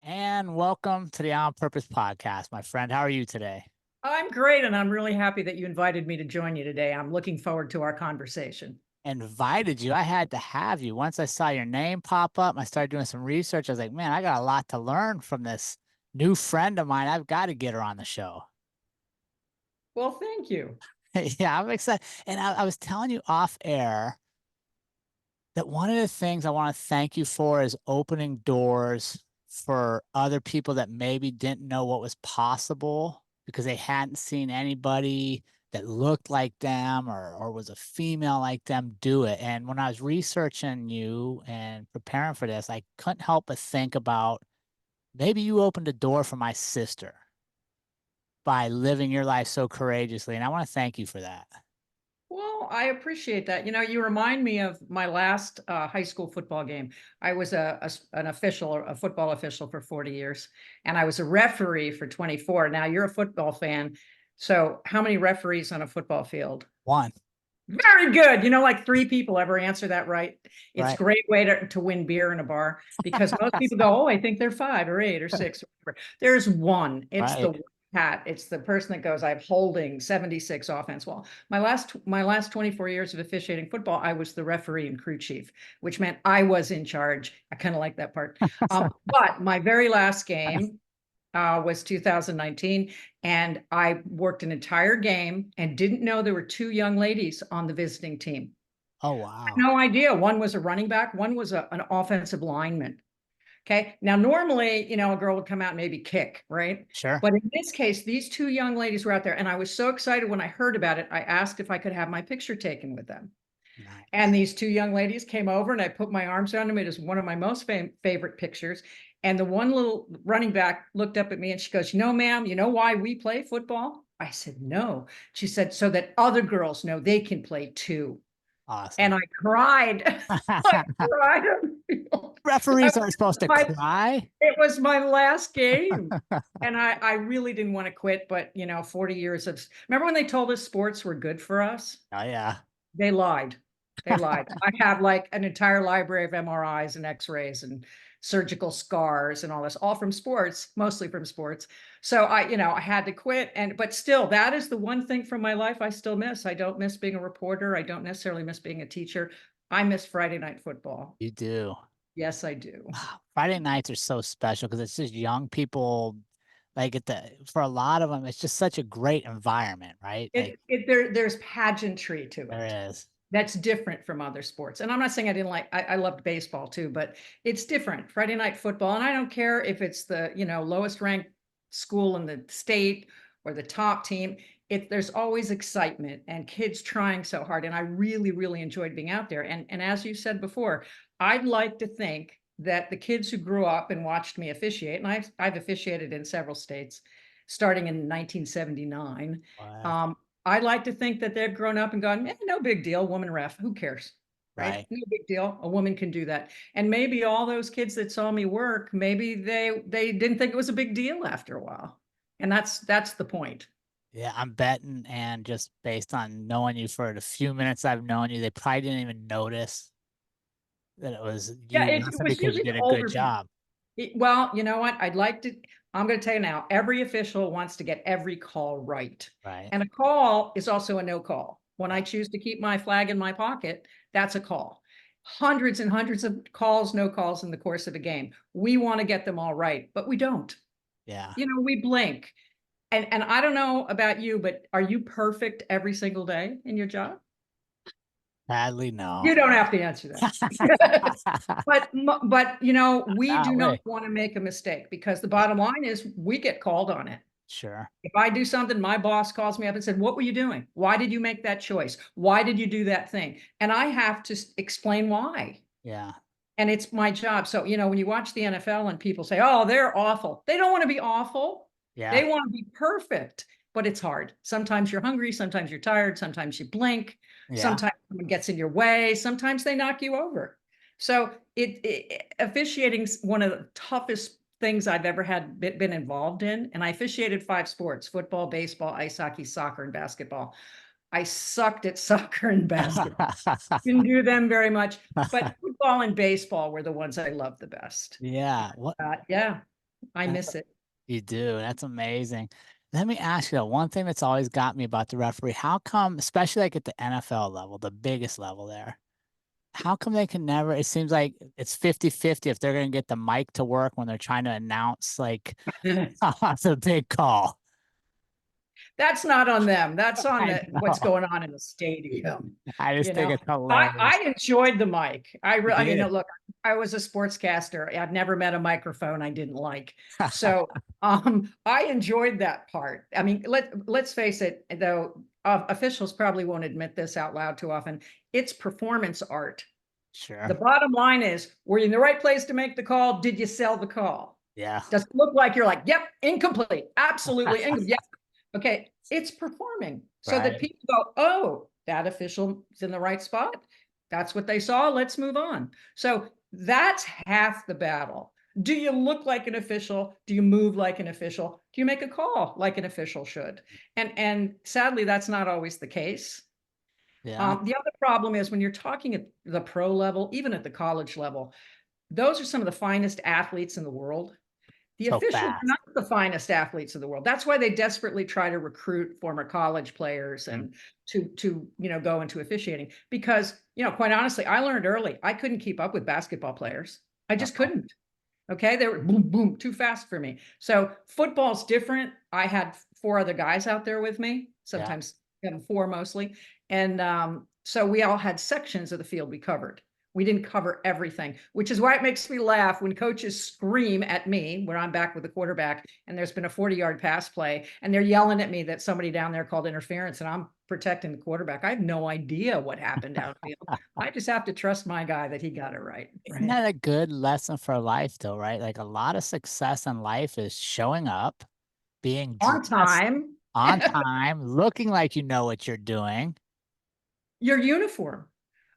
And welcome to the On Purpose podcast, my friend. How are you today? I'm great, and I'm really happy that you invited me to join you today. I'm looking forward to our conversation. Invited you. I had to have you. Once I saw your name pop up, I started doing some research. I was like, man, I got a lot to learn from this new friend of mine. I've got to get her on the show. Well, thank you. Yeah, I'm excited. And I was telling you off air that one of the things I want to thank you for is opening doors for other people that maybe didn't know what was possible because they hadn't seen anybody that looked like them or was a female like them do it. And when I was researching you and preparing for this, I couldn't help but think about maybe you opened a door for my sister by living your life so courageously. And I want to thank you for that. Well, I appreciate that. You remind me of my last high school football game. I was an official, a football official for 40 years, and I was a referee for 24. Now, you're a football fan. So, how many referees on a football field? One, Very good. Like three people ever answer that right. It's a right? great way to win beer in a bar because most people go, oh, I think they're five or eight or six or whatever. There's one. It's Right. the hat. It's the person that goes, I'm holding 76 offense. Well, my last 24 years of officiating football, I was the referee and crew chief, which meant I was in charge. I kind of like that part. But my very last game was 2019. And I worked an entire game and didn't know there were two young ladies on the visiting team. Oh, wow. No idea. One was a running back, one was an offensive lineman. Okay. Now, normally, a girl would come out and maybe kick, right? Sure. But in this case, these two young ladies were out there. And I was so excited when I heard about it. I asked if I could have my picture taken with them. And Nice. these two young ladies came over and I put my arms around them. It is one of my most favorite pictures. And the one little running back looked up at me and she goes, ma'am, you know why we play football? I said, no. She said, so that other girls know they can play too. And Awesome. I cried. I cried. Referees aren't supposed to My, cry. it was my last game. And I really didn't want to quit, but 40 years of, remember when they told us sports were good for us? Oh, yeah. They lied. They lied. I have like an entire library of MRIs and X-rays and surgical scars and all this, all from sports, mostly from sports. So I had to quit. But still, that is the one thing from my life I still miss. I don't miss being a reporter. I don't necessarily miss being a teacher. I miss Friday night football. You do. Yes, I do. Friday nights are so special because it's just young people. Like for a lot of them, it's just such a great environment, right? Like There's pageantry to it. there is. That's different from other sports. And I'm not saying I didn't I loved baseball too, but it's different. Friday night football. And I don't care if it's the, lowest ranked school in the state or the top team. There's always excitement and kids trying so hard. And I really, really enjoyed being out there. And as you said before, I'd like to think that the kids who grew up and watched me officiate, and I've officiated in several states starting in 1979. Wow. I'd like to think that they've grown up and gone, no big deal, woman ref, who cares? Right? Right. No big deal. A woman can do that. And maybe all those kids that saw me work, maybe they didn't think it was a big deal after a while. And that's the point. Yeah, I'm betting, and just based on knowing you for the few minutes I've known you, they probably didn't even notice that it was Yeah, you it laughing was because you usually did the a good older people. job. Well, you know what? I'm going to tell you now, every official wants to get every call right. Right. And a call is also a no call. When I choose to keep my flag in my pocket, that's a call. Hundreds and hundreds of calls, no calls in the course of a game. We want to get them all right, but we don't. Yeah. We blink. And I don't know about you, but are you perfect every single day in your job? Sadly, no. You don't have to answer that. But we Not do not really. want to make a mistake because the bottom line is we get called on it. Sure. If I do something, my boss calls me up and said, what were you doing? Why did you make that choice? Why did you do that thing? And I have to explain why. Yeah. And it's my job. So, when you watch the NFL and people say, oh, they're awful. They don't want to be awful. Yeah. They want to be perfect, but it's hard. Sometimes you're hungry. Sometimes you're tired. Sometimes you blink. Yeah. Sometimes someone gets in your way. Sometimes they knock you over. So officiating's one of the toughest things I've ever been involved in. And I officiated 5 sports: football, baseball, ice hockey, soccer, and basketball. I sucked at soccer and basketball. Didn't do them very much, but football and baseball were the ones I loved the best. Yeah. What Yeah. I That's miss it. You do. That's amazing. Let me ask you though, one thing that's always got me about the referee, how come, especially like at the NFL level, the biggest level there, how come they can never, it seems like it's 50-50 if they're going to get the mic to work when they're trying to announce like it's a big call. That's not on them. That's on I what's know. going on in the stadium. I just You think know, it's hilarious. I enjoyed the mic. You I mean, did. look, I was a sportscaster. I've never met a microphone I didn't like. So I enjoyed that part. I mean, let's face it, though, officials probably won't admit this out loud too often. It's performance art. The Sure. bottom line is, were you in the right place to make the call? Did you sell the call? Yeah. Does it look like you're like, yep, incomplete, absolutely incomplete? Yep. Okay, it's performing so that Right. people go, oh, that official is in the right spot. That's what they saw. Let's move on. So that's half the battle. Do you look like an official? Do you move like an official? Do you make a call like an official should? And sadly, that's not always the case. Yeah. The other problem is when you're talking at the pro level, even at the college level, those are some of the finest athletes in the world. The So officials are fast. not the finest athletes of the world. That's why they desperately try to recruit former college players Mm. and to go into officiating because quite honestly, I learned early I couldn't keep up with basketball players. I just Uh-oh. couldn't. Okay, they were boom boom too fast for me. So football's different. I had four other guys out there with me, Yeah. sometimes four mostly, and so we all had sections of the field we covered. We didn't cover everything, which is why it makes me laugh when coaches scream at me when I'm back with the quarterback and there's been a 40-yard pass play and they're yelling at me that somebody down there called interference and I'm protecting the quarterback. I have no idea what happened downfield. I just have to trust my guy that he got it right. Isn't Right. that a good lesson for life though, right? Like a lot of success in life is showing up, being On dressed time. on time, looking like you know what you're doing. Your uniform.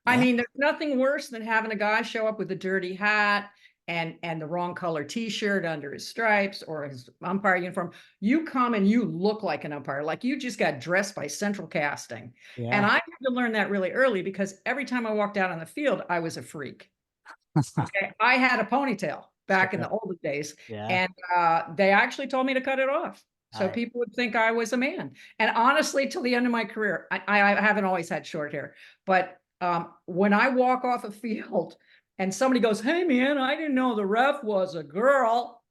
I Yeah. mean, there's nothing worse than having a guy show up with a dirty hat and the wrong color t-shirt under his stripes or his umpire uniform. You come and you look like an umpire, like you just got dressed by central casting. And Yeah. I had to learn that really early because every time I walked out on the field, I was a freak. Okay. I had a ponytail back in Sure. the olden days, Yeah. and they actually told me to cut it off. All So right. people would think I was a man. And honestly, till the end of my career, I haven't always had short hair. But when I walk off a field and somebody goes, "Hey man, I didn't know the ref was a girl,"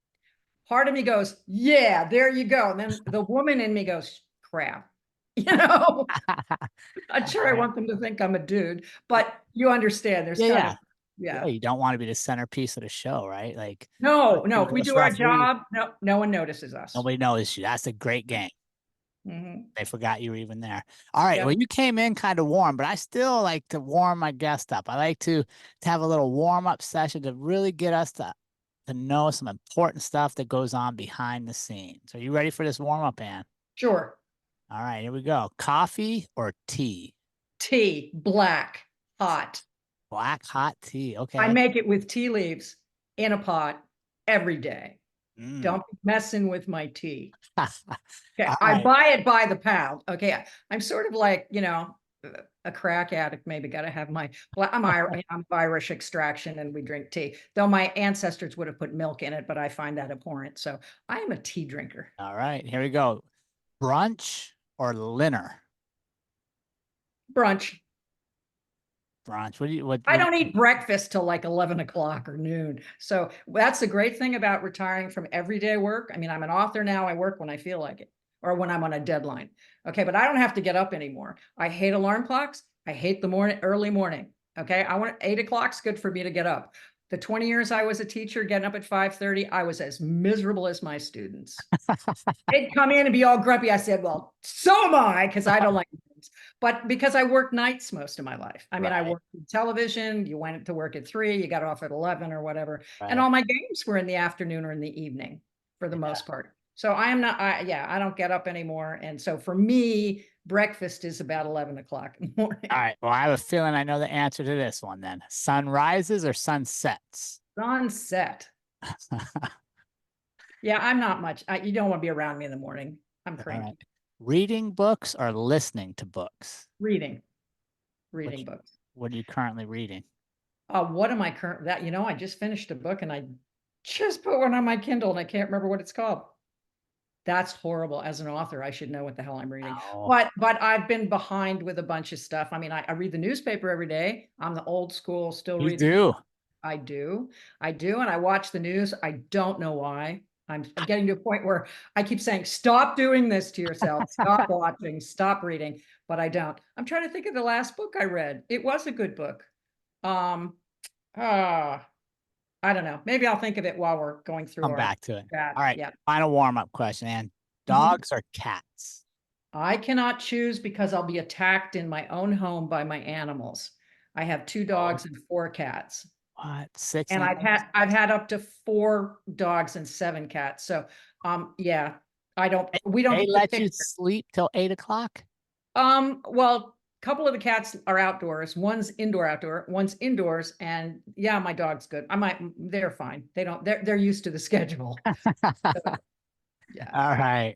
part of me goes, "Yeah, there you go." And then the woman in me goes, "Crap." You know, I'm All sure I right. want them to think I'm a dude, but you understand there's Yeah, kind of, yeah. Yeah, yeah. you don't want to be the centerpiece of the show, right? Like, No, no, you're if we this do our referee, job, no one notices us. nobody knows you. That's a great game. Mhm. They forgot you were even there. All right. Well, Yep, you came in kind of warm, but I still like to warm my guest up. I like to have a little warm up session to really get us to know some important stuff that goes on behind the scenes. Are you ready for this warm up, Ann? sure. All right, here we go. Coffee or tea? Tea, black, hot. Black hot tea. I Okay. make it with tea leaves in a pot every day. Mm. Don't be messing with my tea. Okay, All I right. buy it by the pound. Okay, I'm sort of like, a crack addict. Maybe got to have my. Well, I'm of Irish extraction, and we drink tea. Though my ancestors would have put milk in it, but I find that abhorrent. So I am a tea drinker. All right. Here we go. Brunch or dinner? Brunch. Brunch. I don't eat breakfast till like 11 o'clock or noon. So that's the great thing about retiring from everyday work. I mean, I'm an author now. I work when I feel like it or when I'm on a deadline. Okay. But I don't have to get up anymore. I hate alarm clocks. I hate the early morning. Okay. I want 8 o'clock's good for me to get up. The 20 years I was a teacher, getting up at 5:30, I was as miserable as my students. They'd come in and be all grumpy. I said, well, so am I, because I don't like things. But because I worked nights most of my life. I mean, I Right. worked in television. You went to work at 3, you got off at 11 or whatever. And Right. all my games were in the afternoon or in the evening for the Yeah. most part. So I am not, I don't get up anymore. And so for me, breakfast is about 11 o'clock in the All morning. right. Well, I have a feeling I know the answer to this one then. Sunrises or sunsets? Sunset. Yeah, I'm not much. You don't want to be around me in the morning. I'm All right. cranky. Reading books or listening to books? Reading, Which reading books. what are you currently reading? What am I current that I just finished a book and just put one on my Kindle and I can't remember what it's called. That's horrible. As an author, I should know what the hell I'm reading. Oh, But I've been behind with a bunch of stuff. I mean, I read the newspaper every day. I'm the old school, still you read the do. I do. I do, and I watch the news. I don't know why. I'm getting to a point where I keep saying, "Stop doing this to yourself. Stop watching, stop reading," but I don't. I'm trying to think of the last book I read. It was a good book. Um, ah, I don't know. Maybe I'll think of it while we're going through Come our back to it. chat. All right. Yeah. Final warm-up question, and Mhm. dogs or cats? I cannot choose because I'll be attacked in my own home by my animals. I have 2 Oh, dogs and 4 cats. what? Six And animals? I've had up to 4 dogs and 7 cats. So, yeah, I don't They we don't they get to let you pick. sleep till 8 o'clock? Well, a couple of the cats are outdoors. One's indoor, outdoor, one's indoors, and yeah, my dog's good. They're fine. They're used to the schedule. So, yeah. All right.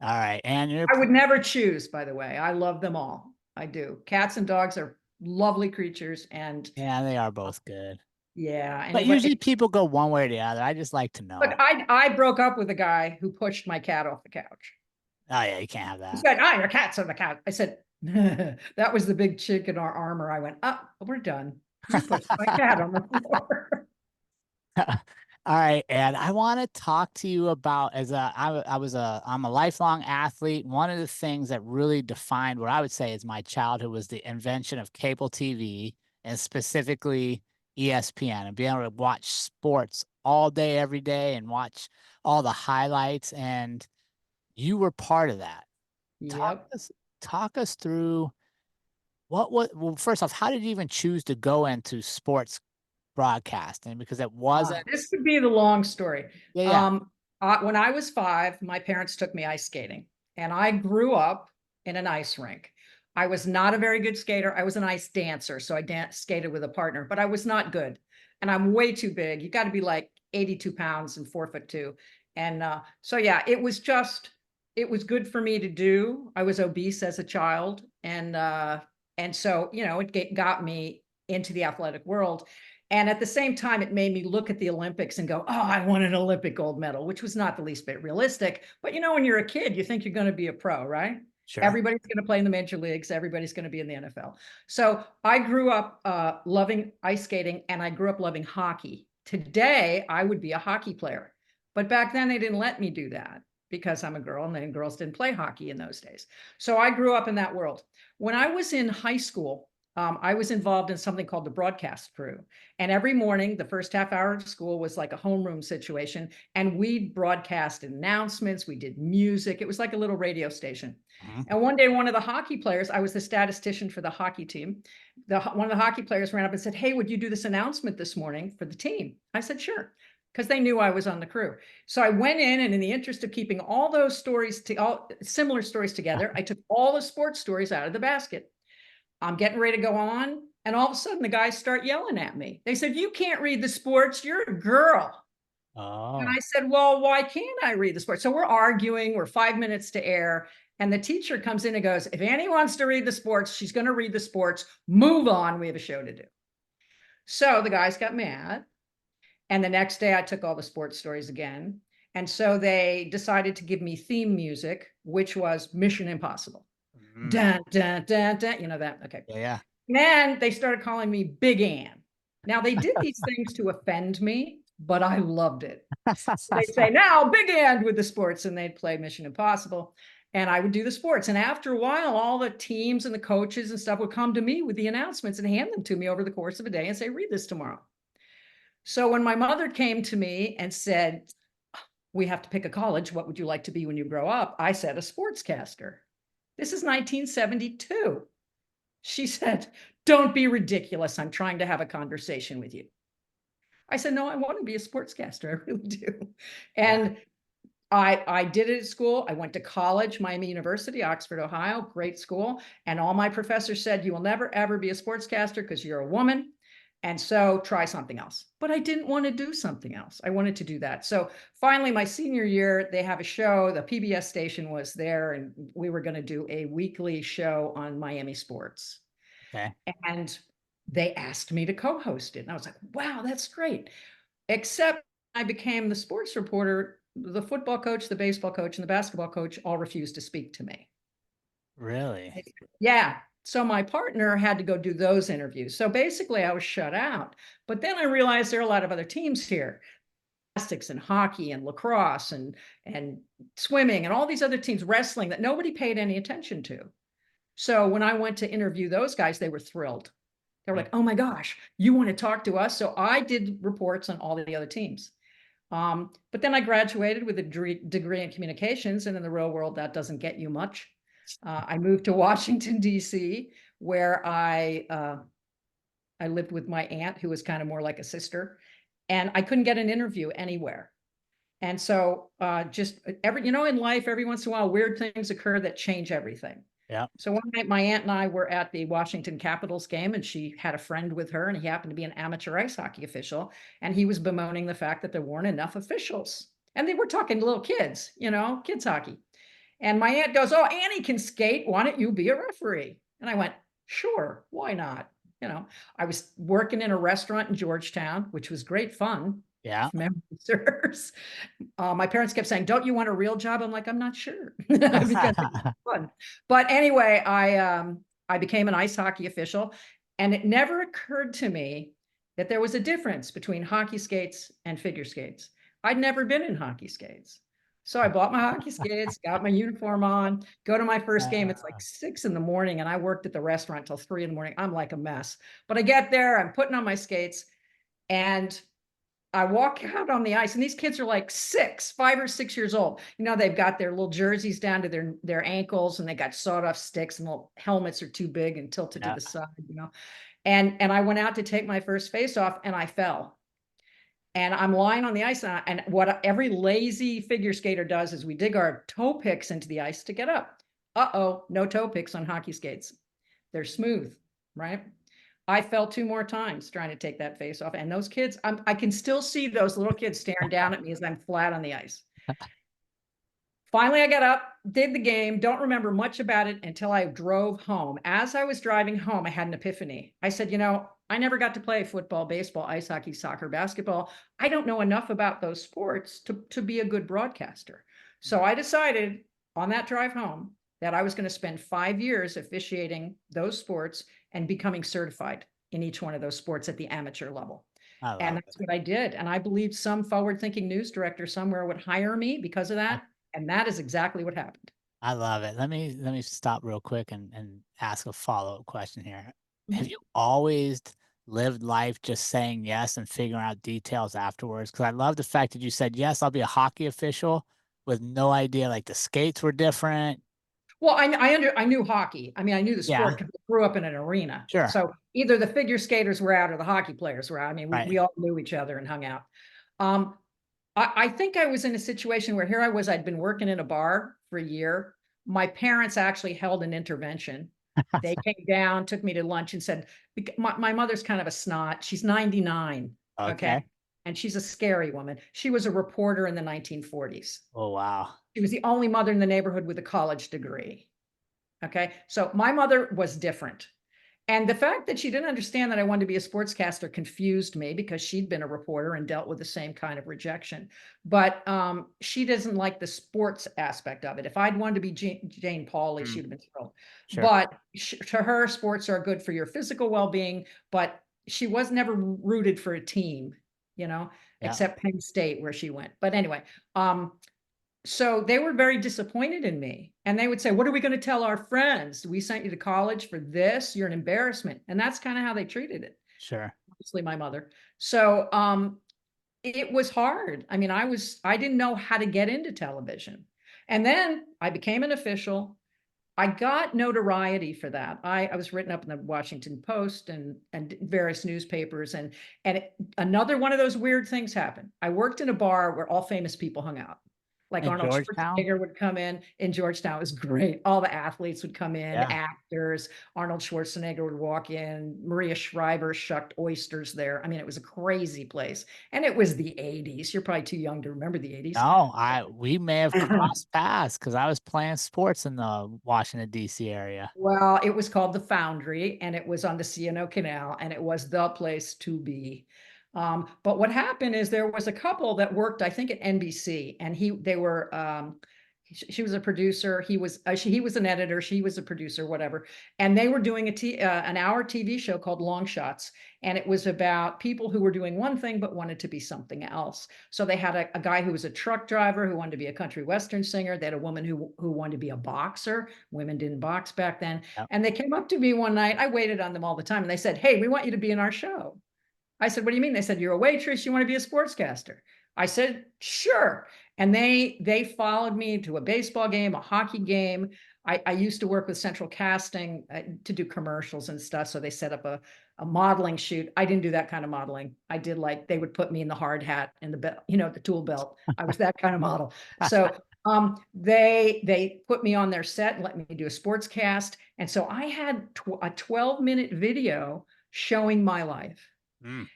All right. And you're I would never choose, by the way. I love them all. I do. Cats and dogs are lovely creatures, and yeah, they are both good. yeah, But anybody. usually people go one way or the other. I just like to Look, know. I broke up with a guy who pushed my cat off the couch. Oh yeah, you can't have He that. said, "Ah, your cat's on the couch." I said, "That was the big chink in our armor." I went, "Up, we're done. You pushed my cat on the floor." All right, and I want to talk to you about I'm a lifelong athlete. One of the things that really defined what I would say is my childhood was the invention of cable TV and specifically ESPN and being able to watch sports all day, every day, and watch all the highlights. And you were part of that. Talk Yep. us talk us through well, first off, how did you even choose to go into sports broadcasting? Because it wasn't. This could be the long story. Yeah, yeah. Um, when I was 5, my parents took me ice skating, and I grew up in an ice rink. I was not a very good skater. I was an ice dancer, so I skated with a partner, but I was not good. And I'm way too big. You got to be like 82 pounds and 4'2". And so, yeah, it was good for me to do. I was obese as a child. And so, it got me into the athletic world. And at the same time, it made me look at the Olympics and go, oh, I want an Olympic gold medal, which was not the least bit realistic. But when you're a kid, you think you're going to be a pro, right? Sure. Everybody's going to play in the major leagues. Everybody's going to be in the NFL. So I grew up loving ice skating, and I grew up loving hockey. Today, I would be a hockey player. But back then, they didn't let me do that because I'm a girl, and then girls didn't play hockey in those days. So I grew up in that world. When I was in high school, I was involved in something called the broadcast crew. And every morning, the first half hour of school was like a homeroom situation. And we broadcast announcements, we did music. It was like a little radio station. Mhm. And one day, one of the hockey players, I was the statistician for the hockey team. One of the hockey players ran up and said, "Hey, would you do this announcement this morning for the team?" I said, "Sure." Because they knew I was on the crew. So I went in, and in the interest of keeping all those stories, all similar stories together, I took all the sports stories out of the basket. I'm getting ready to go on. And all of a sudden, the guys start yelling at me. They said, "You can't read the sports. You're a girl." And I Oh. said, "Well, why can't I read the sports?" So we're arguing. We're 5 minutes to air. And the teacher comes in and goes, "If Annie wants to read the sports, she's going to read the sports. Move on. We have a show to do." So the guys got mad. And the next day, I took all the sports stories again. And so they decided to give me theme music, which was Mission Impossible. Mm. Dun, dun, dun, dun. You know that? Okay. Yeah, yeah. And they started calling me Big Ann. Now, they did these things to offend me, but I loved it. So they'd say, "Now, Big Ann with the sports," and they'd play Mission Impossible. And I would do the sports. And after a while, all the teams and the coaches and stuff would come to me with the announcements and hand them to me over the course of a day and say, "Read this tomorrow." So when my mother came to me and said, "We have to pick a college. What would you like to be when you grow up?" I said, "A sportscaster." This is 1972. She said, "Don't be ridiculous. I'm trying to have a conversation with you." I said, "No, I want to be a sportscaster. I really do." Yeah. And I did it at school. I went to college, Miami University, Oxford, Ohio, great school. And all my professors said, "You will never, ever be a sportscaster because you're a woman. And so try something else." But I didn't want to do something else. I wanted to do that. So finally, my senior year, they have a show. The PBS station was there, and we were going to do a weekly show on Miami sports. Okay. And they asked me to co-host it. And I was like, wow, that's great. Except I became the sports reporter, the football coach, the baseball coach, and the basketball coach all refused to speak to me. Really? Yeah. So my partner had to go do those interviews. So basically, I was shut out. But then I realized there are a lot of other teams here, gymnastics and hockey and lacrosse and swimming and all these other teams, wrestling, that nobody paid any attention to. So when I went to interview those guys, they were thrilled. They were Mm. like, "Oh my gosh, you want to talk to us?" So I did reports on all the other teams. But then I graduated with a degree in communications, and in the real world, that doesn't get you much. I moved to Washington, D.C., where I lived with my aunt, who was kind of more like a sister, and I couldn't get an interview anywhere. And so, just in life, every once in a while, weird things occur that change everything. Yeah. So one night, my aunt and I were at the Washington Capitals game, and she had a friend with her, and he happened to be an amateur ice hockey official, and he was bemoaning the fact that there weren't enough officials. And they were talking to little kids, kids hockey. And my aunt goes, "Oh, Annie can skate. Why don't you be a referee?" And I went, "Sure, why not?" You know, I was working in a restaurant in Georgetown, which was great fun, Yeah. if memory serves. My parents kept saying, "Don't you want a real job?" I'm like, "I'm not sure," because it was fun. But anyway, I became an ice hockey official, and it never occurred to me that there was a difference between hockey skates and figure skates. I'd never been in hockey skates. So I bought my hockey skates, got my uniform on, go to my first game. It's like 6 in the morning, and I worked at the restaurant till 3 in the morning. I'm like a mess. But I get there, I'm putting on my skates, and I walk out on the ice, and these kids are like 5 or 6 years old. They've got their little jerseys down to their ankles, and they got sawed-off sticks, and little helmets are too big and tilted to Yeah. the side. And I went out to take my first face off, and I fell. And I'm lying on the ice, and what every lazy figure skater does is we dig our toe picks into the ice to get up. Uh-oh, no toe picks on hockey skates. They're smooth, right? I fell 2 more times trying to take that face off, and those kids, I can still see those little kids staring down at me as I'm flat on the ice. Finally, I got up, did the game, don't remember much about it until I drove home. As I was driving home, I had an epiphany. I said, I never got to play football, baseball, ice hockey, soccer, basketball. I don't know enough about those sports to be a good broadcaster. So I decided on that drive home that I was going to spend 5 years officiating those sports and becoming certified in each one of those sports at the amateur level. I And love that's what I did. And I believe some forward-thinking news director somewhere would hire me because of it. that. And that is exactly what happened. I love it. Let me stop real quick and ask a follow-up question here. Have Mhm. you always lived life just saying yes and figuring out details afterwards? Because I love the fact that you said, "Yes, I'll be a hockey official," with no idea, like, the skates were different. Well, I knew hockey. I mean, I knew the sport Yeah, because I grew up in an arena. sure. So either the figure skaters were out or the hockey players were out. I mean, we Right. all knew each other and hung out. Um, I think I was in a situation where here I was, I'd been working in a bar for a year. My parents actually held an intervention. They came down, took me to lunch and said, my mother's kind of a snot. She's 99. Okay. Okay. And she's a scary woman. She was a reporter in the 1940s. Oh, wow. She was the only mother in the neighborhood with a college degree. Okay. So my mother was different. And the fact that she didn't understand that I wanted to be a sportscaster confused me because she'd been a reporter and dealt with the same kind of rejection. But she doesn't like the sports aspect of it. If I'd wanted to be Jane Pauley, Mm, she'd have been thrilled. sure. But to her, sports are good for your physical well-being. But she was never rooted for a team, you know, Yeah, except Penn State where she went. But anyway, so they were very disappointed in me. And they would say, "What are we going to tell our friends? We sent you to college for this. You're an embarrassment." And that's kind of how they treated it. sure. Obviously, my mother. So it was hard. I mean, I didn't know how to get into television. And then I became an official. I got notoriety for that. I was written up in the Washington Post and various newspapers. And another one of those weird things happened. I worked in a bar where all famous people hung out. Like In Arnold Georgetown? Schwarzenegger would come in Georgetown. It was great. All the athletes would come in, Yeah. actors. Arnold Schwarzenegger would walk in. Maria Shriver shucked oysters there. I mean, it was a crazy place. And it was the 80s. You're probably too young to remember the 80s. No, we may have crossed paths because I was playing sports in the Washington, DC area. Well, it was called the Foundry, and it was on the C&O Canal, and it was the place to be. But what happened is there was a couple that worked, I think, at NBC, and they were she was a producer, he was an editor, she was a producer, whatever, and they were doing an hour TV show called Long Shots, and it was about people who were doing one thing but wanted to be something else. So they had a guy who was a truck driver who wanted to be a country western singer. They had a woman who wanted to be a boxer. Women didn't box back then. Yep. And they came up to me one night. I waited on them all the time, and they said, "Hey, we want you to be in our show." I said, "What do you mean?" They said, "You're a waitress. You want to be a sportscaster." I said, "Sure." And they followed me to a baseball game, a hockey game. I used to work with Central Casting to do commercials and stuff. So they set up a modeling shoot. I didn't do that kind of modeling. I did like, they would put me in the hard hat and the belt, the tool belt. I was that kind of model. So they put me on their set and let me do a sports cast. And so I had a 12-minute video showing my life. Mm,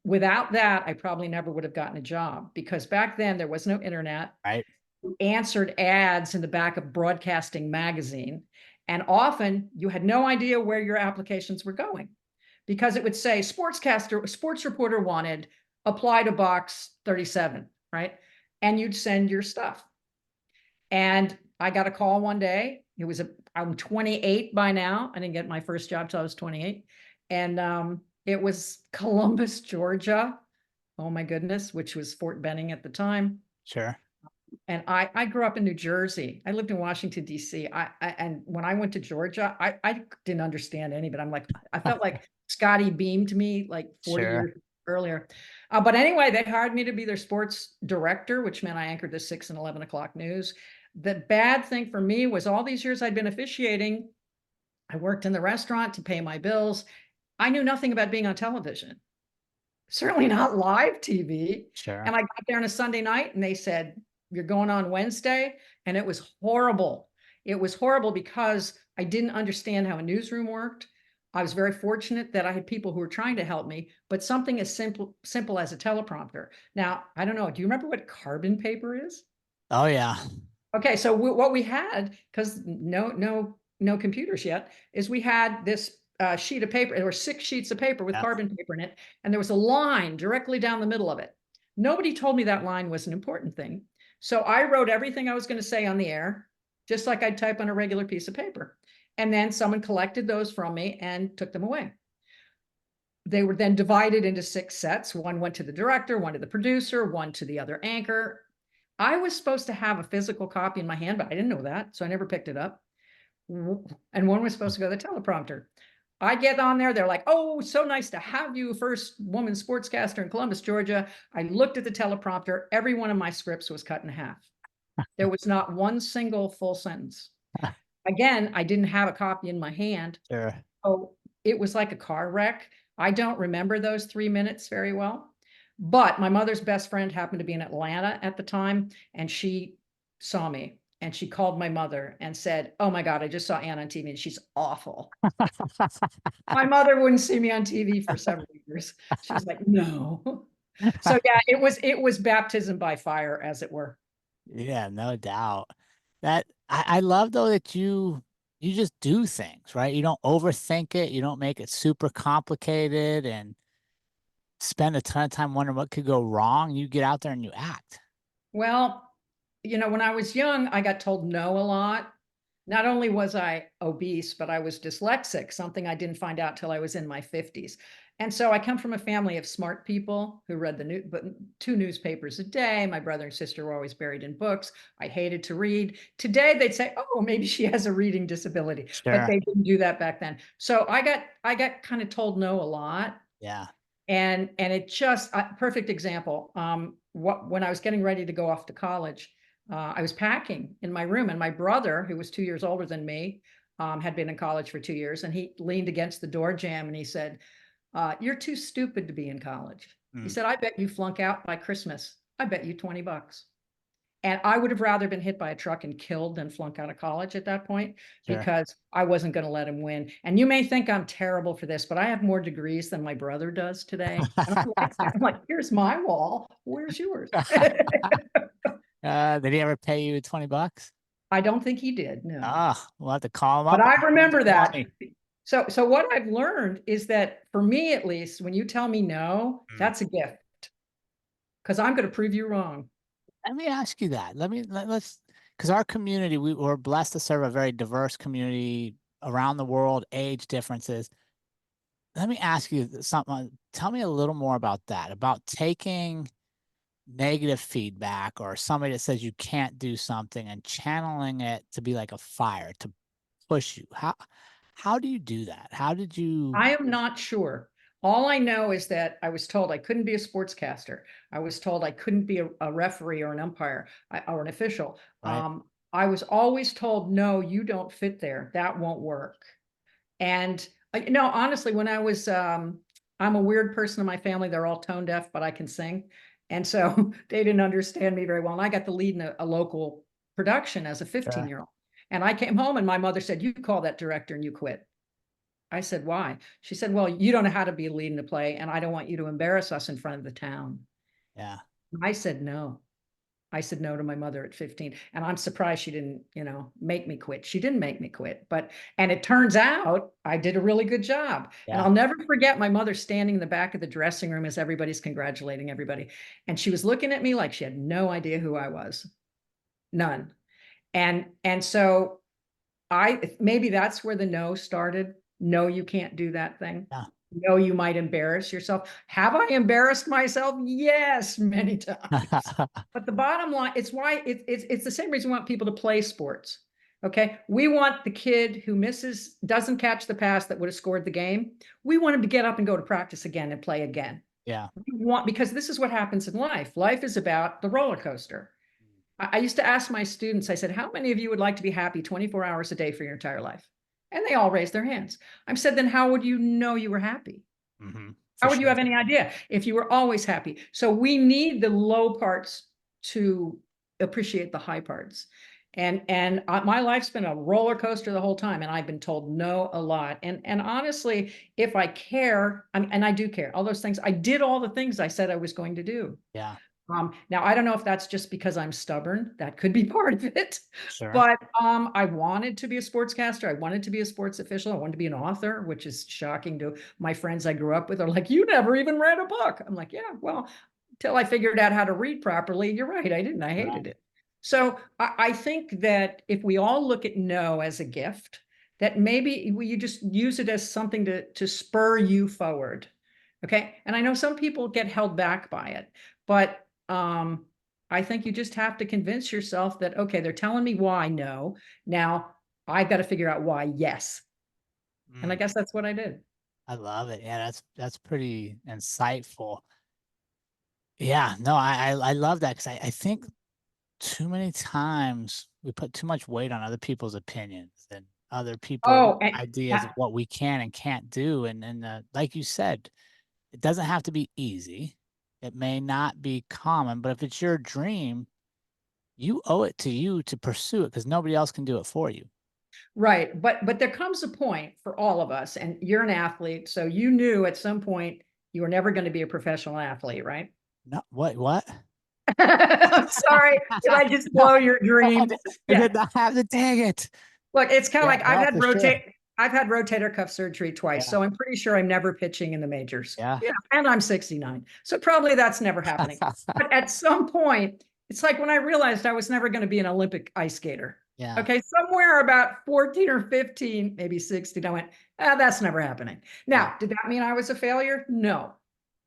Without that, I probably never would have gotten a job, because back then there was no internet. right. You answered ads in the back of Broadcasting magazine, and often you had no idea where your applications were going, because it would say sportscaster, sports reporter wanted, apply to box 37, right? And you'd send your stuff. And I got a call one day. I'm 28 by now. I didn't get my first job till I was 28. And it was Columbus, Georgia. Oh my goodness, which was Fort Benning at the time. Sure. And I grew up in New Jersey. I lived in Washington, D.C. And when I went to Georgia, I didn't understand any of it. I felt like Scotty beamed me like 40 Sure. years earlier. But anyway, they hired me to be their sports director, which meant I anchored the 6 and 11 o'clock news. The bad thing for me was all these years I'd been officiating, I worked in the restaurant to pay my bills. I knew nothing about being on television, certainly not live TV. Sure. And I got there on a Sunday night and they said, "You're going on Wednesday." And it was horrible. It was horrible because I didn't understand how a newsroom worked. I was very fortunate that I had people who were trying to help me, but something as simple as a teleprompter. Now, I don't know. Do you remember what carbon paper is? Oh yeah. Okay, so what we had, because no computers yet, is we had this sheet of paper. There were 6 sheets of paper with Yeah. carbon paper in it, and there was a line directly down the middle of it. Nobody told me that line was an important thing. So I wrote everything I was going to say on the air, just like I'd type on a regular piece of paper. And then someone collected those from me and took them away. They were then divided into 6 sets. One went to the director, one to the producer, one to the other anchor. I was supposed to have a physical copy in my hand, but I didn't know that, so I never picked it up. And one was supposed to go to the teleprompter. I get on there, they're like, "Oh, so nice to have you, first woman sportscaster in Columbus, Georgia." I looked at the teleprompter. Every one of my scripts was cut in half. There was not one single full sentence. Again, I didn't have a copy in my hand. Sure. So it was like a car wreck. I don't remember those 3 minutes very well. But my mother's best friend happened to be in Atlanta at the time, and she saw me and she called my mother and said, "Oh my God, I just saw Anne on TV and she's awful." My mother wouldn't see me on TV for several years. She was like, "No." So yeah, it was baptism by fire, as it were. Yeah, no doubt. I love though that you just do things, right? You don't overthink it, you don't make it super complicated and spend a ton of time wondering what could go wrong. You get out there and you act. Well, when I was young, I got told no a lot. Not only was I obese, but I was dyslexic, something I didn't find out till I was in my 50s. And so I come from a family of smart people who read but 2 newspapers a day. My brother and sister were always buried in books. I hated to read. Today they'd say, "Oh, maybe she has a reading disability," but Sure. they didn't do that back then. So I got kind of told no a lot. Yeah. And it just perfect example. When I was getting ready to go off to college, I was packing in my room, and my brother, who was 2 years older than me, had been in college for 2 years, and he leaned against the door jamb and he said, "You're too stupid to be in college." He Mm, said, "I bet you flunk out by Christmas. I bet you $20." And I would have rather been hit by a truck and killed than flunk out of college at that point, sure. because I wasn't going to let him win. And you may think I'm terrible for this, but I have more degrees than my brother does today. And I like that. I'm like, "Here's my wall. Where's yours?" Did he ever pay you $20? I don't think he did. No. Ah, we'll have to call him But up. I And give him remember that. 20. So what I've learned is that for me, at least, when you tell me no, Mm. that's a gift because I'm going to prove you wrong. Let me ask you that. Let's, because our community, we're blessed to serve a very diverse community around the world, age differences. Let me ask you something. Tell me a little more about that, about taking negative feedback or somebody that says you can't do something and channeling it to be like a fire to push you. How do you do that? How did you? I am not sure. All I know is that I was told I couldn't be a sportscaster. I was told I couldn't be a referee or an umpire or an official. Right. I was always told, no, you don't fit there. That won't work. And no, honestly, when I'm a weird person in my family. They're all tone deaf, but I can sing. And so they didn't understand me very well. And I got the lead in a local production as a Sure. 15-year-old. And I came home and my mother said, you call that director and you quit. I said, why? She said, well, you don't know how to be leading the play, and I don't want you to embarrass us in front of the town. Yeah. I said, no. I said no to my mother at 15. And I'm surprised she didn't, make me quit. She didn't make me quit. And it turns out I did a really good job. And Yeah. I'll never forget my mother standing in the back of the dressing room as everybody's congratulating everybody. And she was looking at me like she had no idea who I was. None. And so maybe that's where the no started. No, you can't do that thing. Yeah. No, you might embarrass yourself. Have I embarrassed myself? Yes, many times. But the bottom line, it's why it's the same reason we want people to play sports. Okay. We want the kid who doesn't catch the pass that would have scored the game. We want him to get up and go to practice again and play again. Yeah. Because this is what happens in life. Life is about the roller coaster. I used to ask my students, I said, how many of you would like to be happy 24 hours a day for your entire life? And they all raised their hands. I said, then how would you know you were happy? For How would you sure. have any idea if you were always happy? So we need the low parts to appreciate the high parts. And my life's been a roller coaster the whole time, and I've been told no a lot. And honestly, if I care, and I do care, all those things, I did all the things I said I was going to do. Yeah. Now I don't know if that's just because I'm stubborn. That could be part of it. Sure. But I wanted to be a sportscaster. I wanted to be a sports official. I wanted to be an author, which is shocking to my friends I grew up with. Are like, you never even read a book. I'm like, yeah, well, until I figured out how to read properly. You're right. I didn't. I Right. hated it. So I think that if we all look at no as a gift, that maybe you just use it as something to spur you forward. Okay. And I know some people get held back by it, but I think you just have to convince yourself that, okay, they're telling me why no. Now I've got to figure out why yes. And I Mm, guess that's what I did. I love it. Yeah, that's pretty insightful. Yeah, no, I love that because I think too many times we put too much weight on other people's opinions and other people's Oh, and ideas of what we can and can't do. And like you said, it doesn't have to be easy. It may not be common, but if it's your dream, you owe it to you to pursue it because nobody else can do it for you. right. But there comes a point for all of us, and you're an athlete, so you knew at some point you were never going to be a professional athlete, right? No, what? I'm sorry. Did I just No, blow your dreams? I Yeah. did not have to dang it. Look, it's kind of Yeah, like no, for sure. I've had rotator cuff surgery twice, Yeah, so I'm pretty sure I'm never pitching in the majors. yeah. Yeah, and I'm 69. So probably that's never happening. But at some point, it's like when I realized I was never going to be an Olympic ice skater. Yeah, Okay, somewhere about 14 or 15, maybe 16, I went, that's never happening. yeah, Now, did that mean I was a failure? No,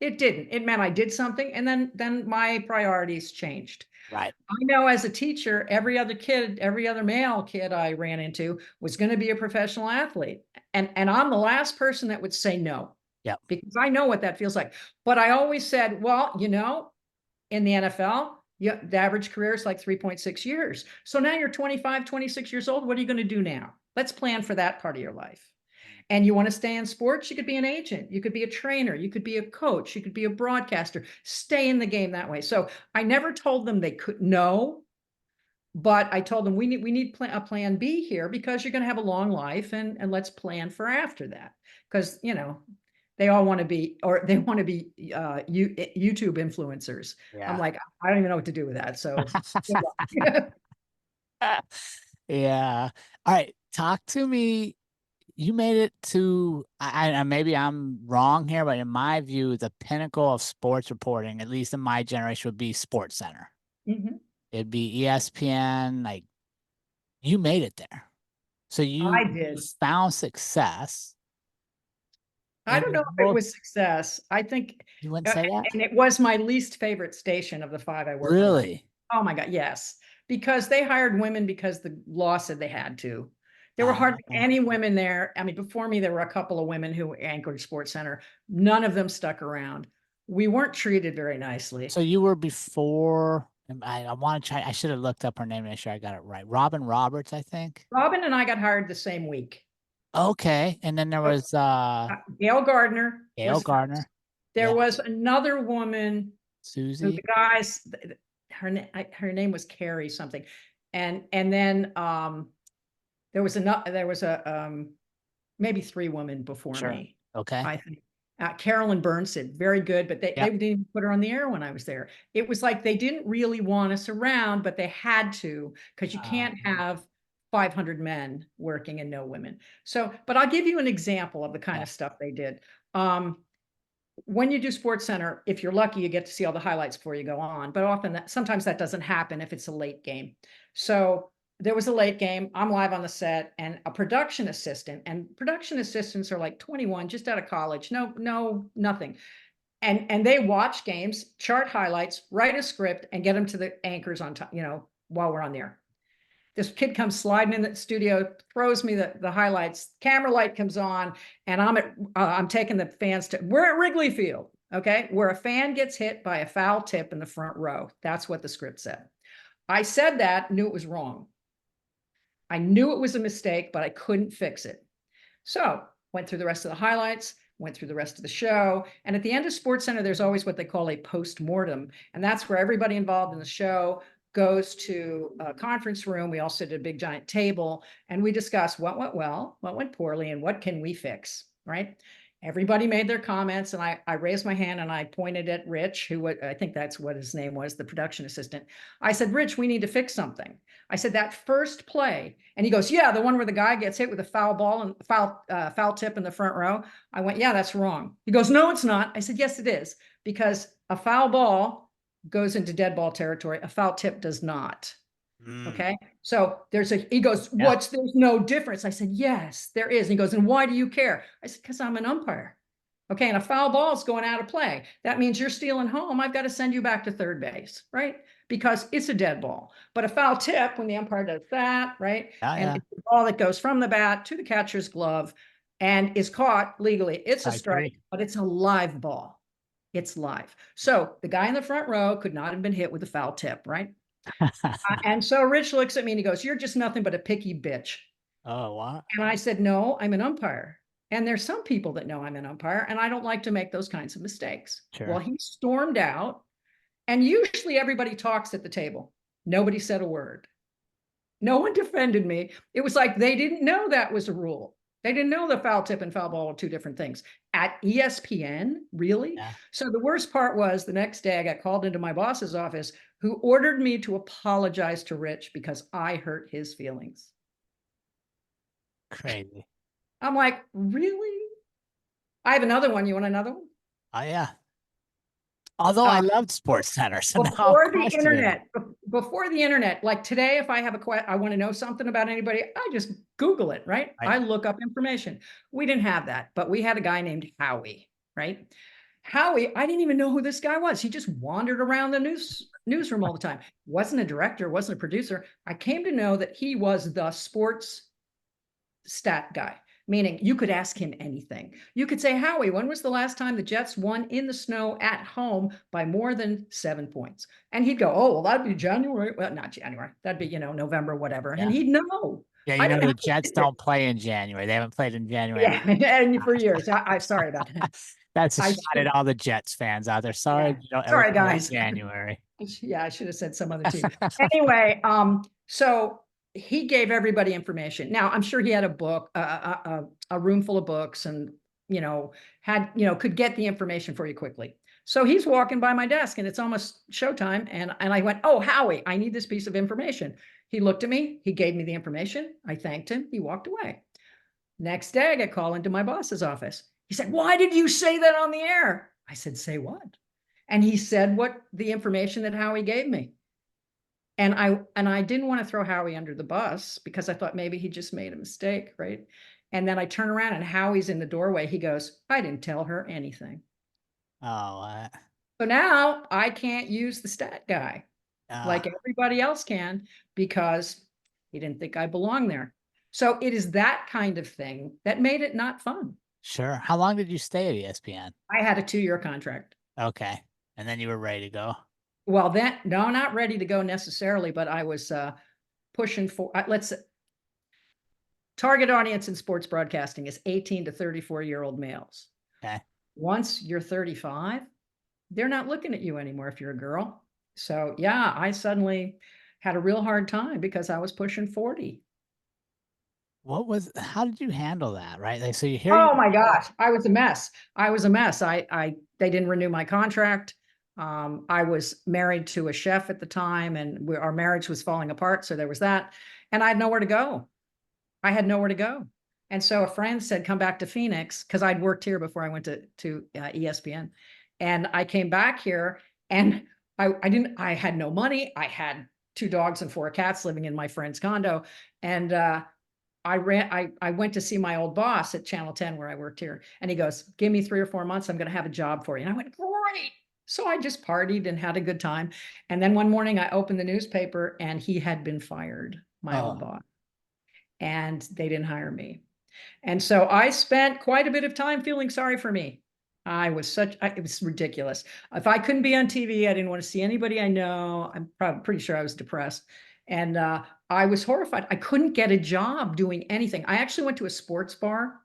it didn't. It meant I did something, and then my priorities changed. right. I know as a teacher, every other male kid I ran into was going to be a professional athlete. And I'm the last person that would say no, Yep. because I know what that feels like. But I always said, well, in the NFL, yeah, the average career is like 3.6 years. So now you're 25, 26 years old. What are you going to do now? Let's plan for that part of your life. And you want to stay in sports, you could be an agent, you could be a trainer, you could be a coach, you could be a broadcaster, stay in the game that way. So I never told them they could no, but I told them we need a plan B here because you're going to have a long life, and let's plan for after that. Because they all want to be, or they want to be YouTube influencers. I'm Yeah. like, I don't even know what to do with that. So Yeah. All right. Talk to me. you made it to, maybe I'm wrong here, but in my view, the pinnacle of sports reporting, at least in my generation, would be Sports Center. Mhm. It'd be ESPN. Like, you made it there. So I you did. found success I and don't you know if it look, was success. I think, you wouldn't uh, say that? and it was my least favorite station of the 5 I worked for. Really? Oh my God, yes. Because they hired women because the law said they had to. There were hardly Uh, any women there. I mean, before me, there were a couple of women who anchored Sports Center. None of them stuck around. We weren't treated very nicely. so you were before, and I want to try, I should have looked up her name to make sure I got it right. Robin Roberts, I think. Robin and I got hired the same week. Okay. And then there So, was Gail Gardner Gail was first. Gardner. There Yeah. was another woman who the Susie. guys, her name was Carrie something. And then there was a maybe 3 women before Sure. me, Okay. I think. Carolyn Burnson, very good, but they Yep. didn't even put her on the air when I was there. It was like they didn't really want us around, but they had to, because you can't Um, have 500 men working and no women. So, but I'll give you an example of the kind yeah. of stuff they did. Um, when you do Sports Center, if you're lucky, you get to see all the highlights before you go on. But often sometimes that doesn't happen if it's a late game. So there was a late game. I'm live on the set, and a production assistant, and production assistants are like 21, just out of college. No, nothing. And they watch games, chart highlights, write a script, and get them to the anchors on time, while we're on the air. This kid comes sliding in the studio, throws me the highlights, camera light comes on, and I'm taking the fans to, we're at Wrigley Field, okay, where a fan gets hit by a foul tip in the front row. That's what the script said. I said that, knew it was wrong. I knew it was a mistake, but I couldn't fix it. So went through the rest of the highlights, went through the rest of the show. And at the end of Sports Center, there's always what they call a post-mortem. And that's where everybody involved in the show goes to a conference room. We all sit at a big giant table and we discuss what went well, what went poorly, and what can we fix, right? Everybody made their comments, and I raised my hand and I pointed at Rich, who I think that's what his name was, the production assistant. I said, Rich, we need to fix something. I said, that first play, and he goes, yeah, the one where the guy gets hit with a foul ball and foul tip in the front row. I went, yeah, that's wrong. He goes, no, it's not. I said, yes, it is, because a foul ball goes into dead ball territory. A foul tip does not. Mm, Okay. So he goes, yeah. there's no difference. I said, yes, there is. And he goes, and why do you care? I said, because I'm an umpire. Okay. And a foul ball is going out of play. That means you're stealing home. I've got to send you back to third base, right? Because it's a dead ball. But a foul tip, when the umpire does that, right? Yeah. And Yeah. it's the ball that goes from the bat to the catcher's glove and is caught legally, it's a I strike, agree. but it's a live ball. It's live. So the guy in the front row could not have been hit with a foul tip, right? And so Rich looks at me and he goes, you're just nothing but a picky bitch. Oh, what? And I said, no, I'm an umpire. And there's some people that know I'm an umpire, and I don't like to make those kinds of mistakes. Well, Sure. he stormed out, and usually everybody talks at the table. Nobody said a word. No one defended me. It was like they didn't know that was a rule. They didn't know the foul tip and foul ball were two different things. At ESPN, really? Yeah. So the worst part was the next day I got called into my boss's office, who ordered me to apologize to Rich because I hurt his feelings. Crazy. I'm like, really? I have another one. You want another one? Oh, yeah. Although I Uh, loved Sports Center, so now I'm before the questioning it. internet, before the internet, like today, if I have a question, I want to know something about anybody, I just Google it, right? Right. I look up information. We didn't have that, but we had a guy named Howie, right? Howie, I didn't even know who this guy was. He just wandered around the newsroom all the time. Wasn't a director, wasn't a producer. I came to know that he was the sports stat guy, meaning you could ask him anything. You could say, Howie, when was the last time the Jets won in the snow at home by more than 7 points? And he'd go, oh, well, that'd be January. Well, not January. That'd be, November, whatever. And Yeah. he'd know. Yeah. I You know, didn't the have to Jets sit there. don't play in January. They haven't played in January. Yeah, and for years. I'm sorry about that. That's a I shot at should, all the Jets fans out there. Sorry yeah. you don't ever Sorry, play in guys. January. Yeah, I should have said some other team. Anyway, so he gave everybody information. Now, I'm sure he had a book, a room full of books, and could get the information for you quickly. So he's walking by my desk, and it's almost showtime, and I went, "Oh, Howie, I need this piece of information." He looked at me. He gave me the information. I thanked him. He walked away. Next day, I get called into my boss's office. He said, "Why did you say that on the air?" I said, "Say what?" And he said what the information that Howie gave me. And I didn't want to throw Howie under the bus because I thought maybe he just made a mistake, right? And then I turn around and Howie's in the doorway. He goes, "I didn't tell her anything." Oh, So now I can't use the stat guy uh, like everybody else can because he didn't think I belonged there. So it is that kind of thing that made it not fun. sure. How long did you stay at ESPN? I had a 2-year contract. Okay. And then you were ready to go. Well, then, no, not ready to go necessarily, but I was pushing for, let's target audience in sports broadcasting is 18 to 34-year-old males. Okay. Once you're 35, they're not looking at you anymore if you're a girl. So yeah, I suddenly had a real hard time because I was pushing 40. How did you handle that? Right. Like, so Oh my gosh, I was a mess. I was a mess. They didn't renew my contract. I was married to a chef at the time, and our marriage was falling apart. So there was that, and I had nowhere to go. I had nowhere to go. And so a friend said, "Come back to Phoenix," because I'd worked here before I went to ESPN, and I came back here, and I had no money. I had 2 dogs and 4 cats living in my friend's condo, and I went to see my old boss at Channel 10 where I worked here, and he goes, "Give me 3 or 4 months. I'm going to have a job for you." And I went, "Great." So I just partied and had a good time. And then one morning I opened the newspaper and he had been fired, my old Oh, boss, and they didn't hire me. And so I spent quite a bit of time feeling sorry for me. It was ridiculous. If I couldn't be on TV, I didn't want to see anybody I know. I'm probably pretty sure I was depressed. And I was horrified. I couldn't get a job doing anything. I actually went to a sports bar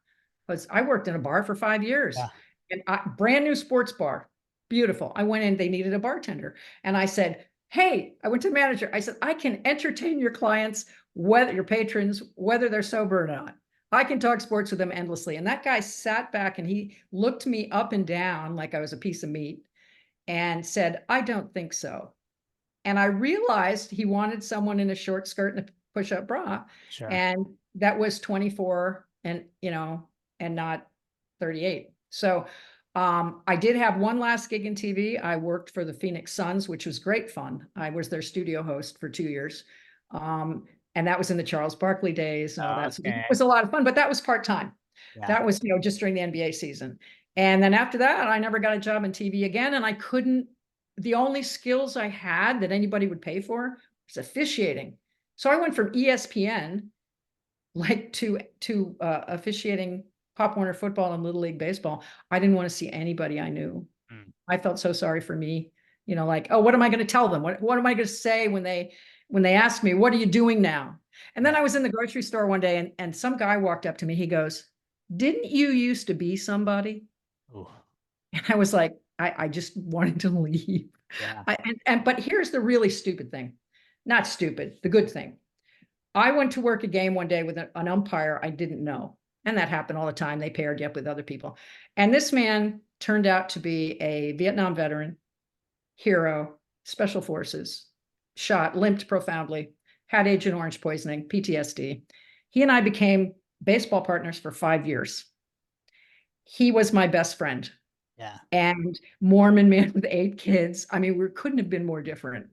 because I worked in a bar for 5 years, yeah. and brand new sports bar, beautiful. I went in, they needed a bartender. And I said, "Hey," I went to the manager. I said, "I can entertain your clients, whether your patrons, whether they're sober or not. I can talk sports with them endlessly." And that guy sat back and he looked me up and down like I was a piece of meat and said, "I don't think so." And I realized he wanted someone in a short skirt and a push-up bra. Sure. And that was 24 and not 38. So I did have one last gig in TV. I worked for the Phoenix Suns, which was great fun. I was their studio host for 2 years. Um, and that was in the Charles Barkley days and all that. So it Okay. was a lot of fun, but that was part-time. Yeah. That was, just during the NBA season. And then after that, I never got a job in TV again. And I couldn't, the only skills I had that anybody would pay for was officiating. So I went from ESPN like to officiating Pop Warner football and Little League baseball. I didn't want to see anybody I knew. Mm, I felt so sorry for me, like, oh, what am I going to tell them? What am I going to say when they ask me, "What are you doing now?" And then yeah. I was in the grocery store one day and some guy walked up to me. He goes, "Didn't you used to be somebody?" Ooh, And I was like, I just wanted to leave. yeah. But here's the really stupid thing. Not stupid, the good thing. I went to work a game one day with an umpire I didn't know. And that happened all the time. They paired you up with other people. And this man turned out to be a Vietnam veteran, hero, special forces, shot, limped profoundly, had Agent Orange poisoning, PTSD. He and I became baseball partners for 5 years. He was my best friend Yeah. and Mormon man with 8 kids. I mean, we couldn't have been more different.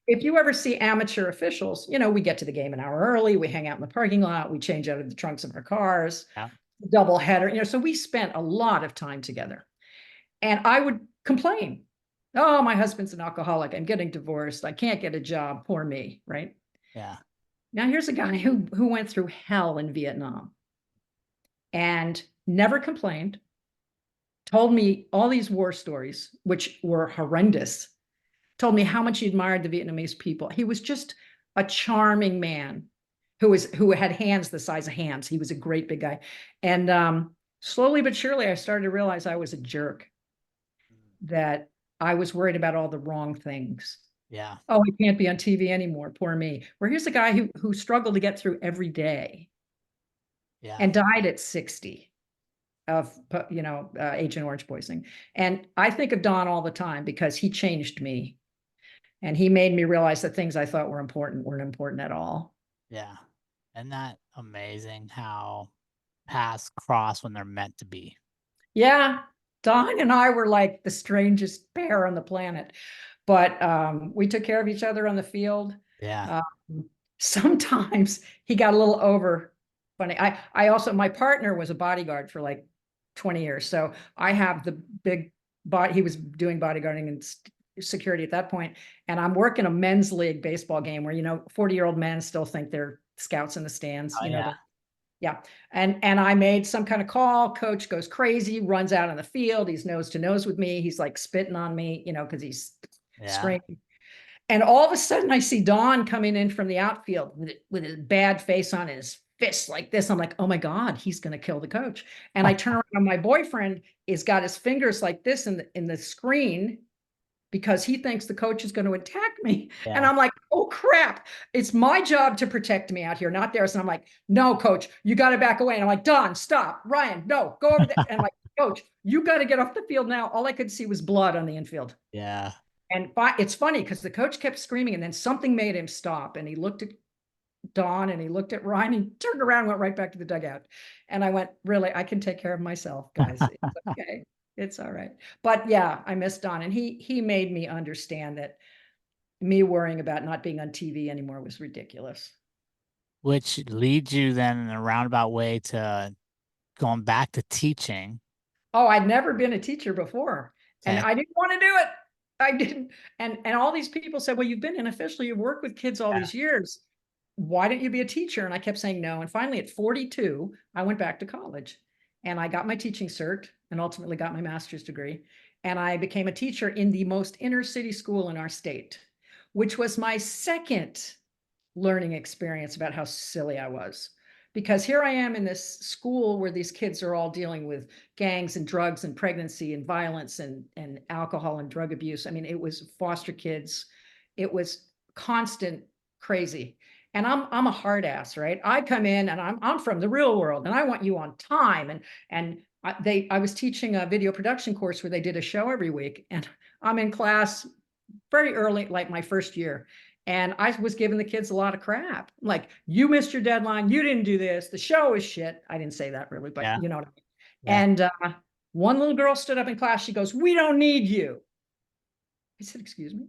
If you ever see amateur officials, we get to the game an hour early, we hang out in the parking lot, we change out of the trunks of our cars, Yeah. double header, so we spent a lot of time together. And I would complain, "Oh, my husband's an alcoholic. I'm getting divorced. I can't get a job. Poor me." Right? Yeah. Now, here's a guy who went through hell in Vietnam and never complained, told me all these war stories, which were horrendous, told me how much he admired the Vietnamese people. He was just a charming man who had hands the size of hams. He was a great big guy. And slowly but surely, I started to realize I was a jerk, that I was worried about all the wrong things. Yeah. Oh, I can't be on TV anymore. Poor me. Where here's a guy who struggled to get through every day Yeah. and died at 60 of Agent Orange poisoning. And I think of Don all the time because he changed me. And he made me realize that things I thought were important weren't important at all. Yeah. Isn't that amazing how paths cross when they're meant to be. Yeah. Don and I were like the strangest pair on the planet, but we took care of each other on the field. Yeah. Um, Sometimes he got a little over funny. I also, my partner was a bodyguard for like 20 years. So I have the big body. He was doing bodyguarding and security at that point. And I'm working a men's league baseball game where, 40-year-old men still think they're scouts in the stands, Oh yeah. yeah. And I made some kind of call. Coach goes crazy, runs out on the field. He's nose to nose with me. He's like spitting on me, because he's Yeah. screaming. And all of a sudden, I see Don coming in from the outfield with his bad face on his fist like this. I'm like, oh my God, he's going to kill the coach. And I turn around, and my boyfriend is got his fingers like this in the screen because he thinks the coach is going to attack me. And Yeah. I'm like, oh crap, it's my job to protect me out here, not theirs. And I'm like, no, coach, you got to back away. And I'm like, Don, stop. Ryan, no, go over there. And I'm like, coach, you got to get off the field now. All I could see was blood on the infield. Yeah. And it's funny because the coach kept screaming and then something made him stop. And he looked at Don and he looked at Ryan and he turned around and went right back to the dugout. And I went, really, I can take care of myself, guys. It's okay. It's all right. But yeah, I miss Don. And he made me understand that me worrying about not being on TV anymore was ridiculous. Which leads you then in a roundabout way to going back to teaching. Oh, I'd never been a teacher before. And Okay. I didn't want to do it. I didn't. And all these people said, well, you've been an official, you've worked with kids all Yeah. these years. Why don't you be a teacher? And I kept saying no. And finally, at 42, I went back to college and I got my teaching cert and ultimately got my master's degree. And I became a teacher in the most inner city school in our state, which was my second learning experience about how silly I was. Because here I am in this school where these kids are all dealing with gangs and drugs and pregnancy and violence and alcohol and drug abuse. I mean, it was foster kids. It was constant crazy. And I'm a hard ass, right? I come in and I'm from the real world and I want you on time. And I was teaching a video production course where they did a show every week. And I'm in class very early, like my first year. And I was giving the kids a lot of crap. Like, you missed your deadline. You didn't do this. The show is shit. I didn't say that really, but Yeah. you know what I mean. Yeah. And one little girl stood up in class. She goes, we don't need you. I said, excuse me.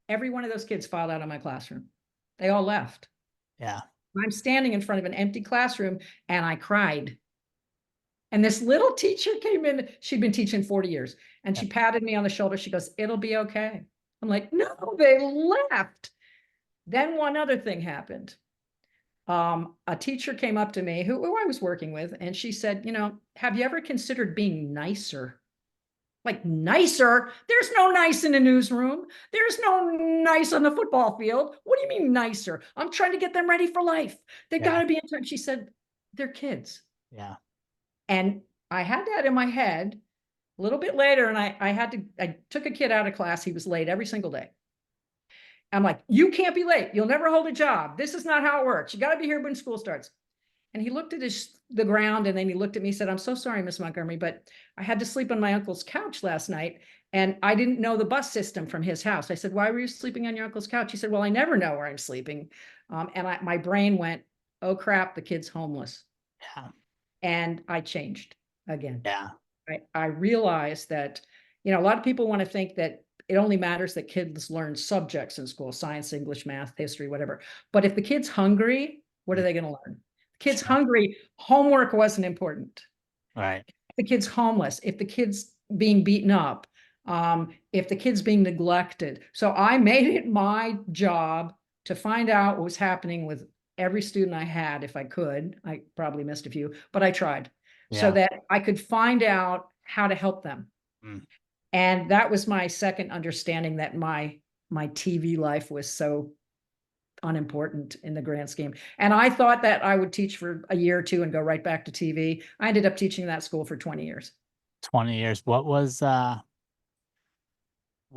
Every one of those kids filed out of my classroom. They all left. Yeah. I'm standing in front of an empty classroom and I cried. And this little teacher came in. She'd been teaching 40 years and Yeah. she patted me on the shoulder. She goes, it'll be okay. I'm like, no, they left. Then one other thing happened. A teacher came up to me who I was working with, and she said, have you ever considered being nicer? Like, nicer? There's no nice in the newsroom. There's no nice on the football field. What do you mean nicer? I'm trying to get them ready for life. They Yeah. got to be in time. She said, they're kids. Yeah. And I had that in my head a little bit later, and I took a kid out of class. He was late every single day. I'm like, you can't be late. You'll never hold a job. This is not how it works. You got to be here when school starts. And he looked at the ground and then he looked at me and said, I'm so sorry, Miss Montgomery, but I had to sleep on my uncle's couch last night and I didn't know the bus system from his house. I said, why were you sleeping on your uncle's couch? He said, well, I never know where I'm sleeping. And my brain went, oh crap, the kid's homeless. Yeah. And I changed again. Yeah. I realized that, a lot of people want to think that it only matters that kids learn subjects in school, science, English, math, history, whatever. But if the kid's hungry, what are Mm. they going to learn? The kid's Sure. hungry, homework wasn't important. Right. If the kid's homeless, if the kid's being beaten up, if the kid's being neglected. So I made it my job to find out what was happening with every student I had, if I could. I probably missed a few, but I tried so Yeah. that I could find out how to help them. Mm. And that was my second understanding that my TV life was so unimportant in the grand scheme. And I thought that I would teach for a year or two and go right back to TV. I ended up teaching that school for 20 years. 20 years. What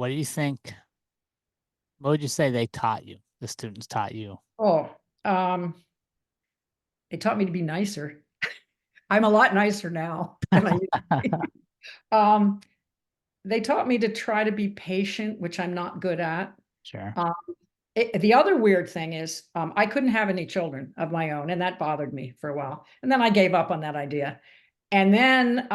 do you think? What would you say they taught you? The students taught you? Oh, it taught me to be nicer. I'm a lot nicer now than I used to be. Um, they taught me to try to be patient, which I'm not good at. Sure. Um, The other weird thing is I couldn't have any children of my own, and that bothered me for a while. And then I gave up on that idea. And then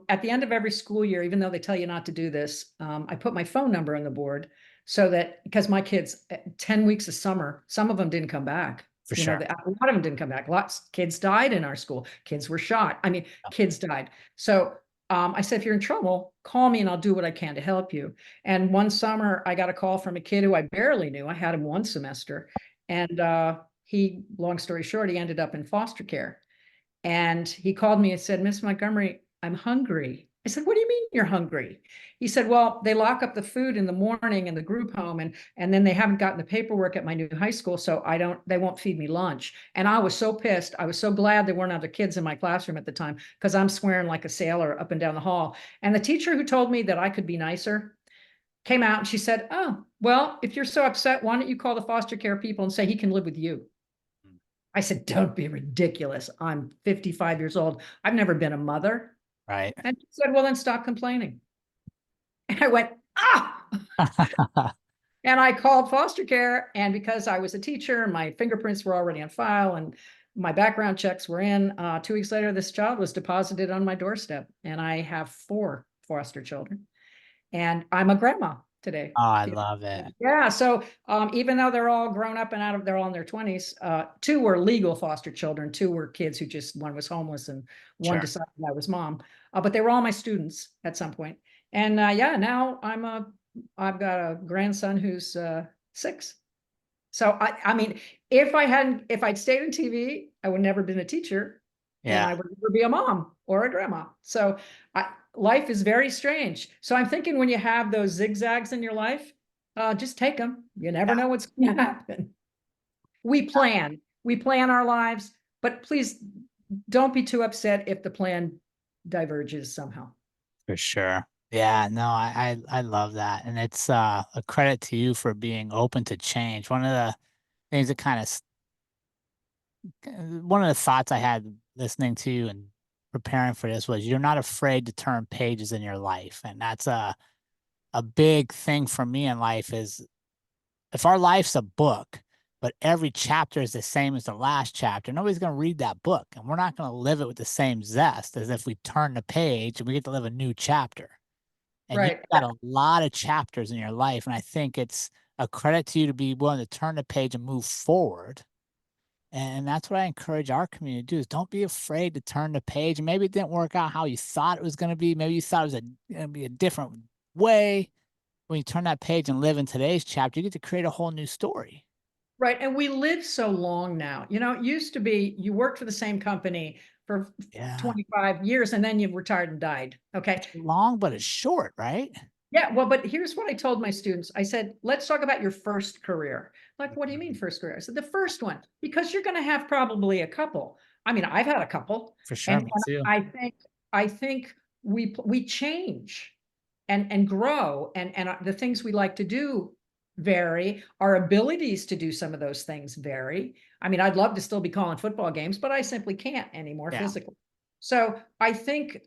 at the end of every school year, even though they tell you not to do this, I put my phone number on the board so that because my kids, 10 weeks of summer, some of them didn't come back. For You know, sure. a lot of them didn't come back. Lots kids died in our school. Kids were shot. I mean, kids died. So I said, if you're in trouble, call me and I'll do what I can to help you. And one summer, I got a call from a kid who I barely knew. I had him one semester. And he, long story short, he ended up in foster care. And he called me and said, Miss Montgomery, I'm hungry. I said, what do you mean you're hungry? He said, well, they lock up the food in the morning in the group home, and then they haven't gotten the paperwork at my new high school, so they won't feed me lunch. And I was so pissed. I was so glad there weren't other kids in my classroom at the time because I'm swearing like a sailor up and down the hall. And the teacher who told me that I could be nicer came out and she said, oh, well, if you're so upset, why don't you call the foster care people and say he can live with you? I said, don't be ridiculous. I'm 55 years old. I've never been a mother. Right. And she said, well, then stop complaining. And I went, ah. And I called foster care. And because I was a teacher, my fingerprints were already on file and my background checks were in. 2 weeks later, this child was deposited on my doorstep. And I have 4 foster children. And I'm a grandma today. Oh, I love it. Yeah. So even though they're all grown up and they're all in their 20s, 2 were legal foster children. 2 were kids who one was homeless and one Sure. decided I was mom. But they were all my students at some point. And yeah, now I've got a grandson who's 6. So I mean, if I'd stayed in TV, I would never been a teacher and Yeah. I would never be a mom or a grandma. So life is very strange. So I'm thinking when you have those zigzags in your life, just take them. You never Yeah. know what's going to happen. We plan our lives, but please don't be too upset if the plan diverges somehow. For sure. Yeah, no, I love that. And it's a credit to you for being open to change. One of the things that one of the thoughts I had listening to you and preparing for this was you're not afraid to turn pages in your life. And that's a big thing for me in life is if our life's a book, but every chapter is the same as the last chapter, nobody's going to read that book. And we're not going to live it with the same zest as if we turn the page and we get to live a new chapter. And you've Right. got a lot of chapters in your life. And I think it's a credit to you to be willing to turn the page and move forward. And that's what I encourage our community to do is don't be afraid to turn the page. And maybe it didn't work out how you thought it was going to be. Maybe you thought it was going to be a different way. When you turn that page and live in today's chapter, you get to create a whole new story. Right. And we live so long now. You know, it used to be you worked for the same company for Yeah. 25 years and then you retired and died. Okay. It's long, but it's short, right? Yeah, well, but here's what I told my students. I said, let's talk about your first career. Like, what do you mean Mhm. first career? I said, the first one, because you're going to have probably a couple. I mean, I've had a couple, For sure. and, Me and too. I think we change and grow, and the things we like to do vary. Our abilities to do some of those things vary. I mean, I'd love to still be calling football games, but I simply can't anymore Yeah. physically. So I think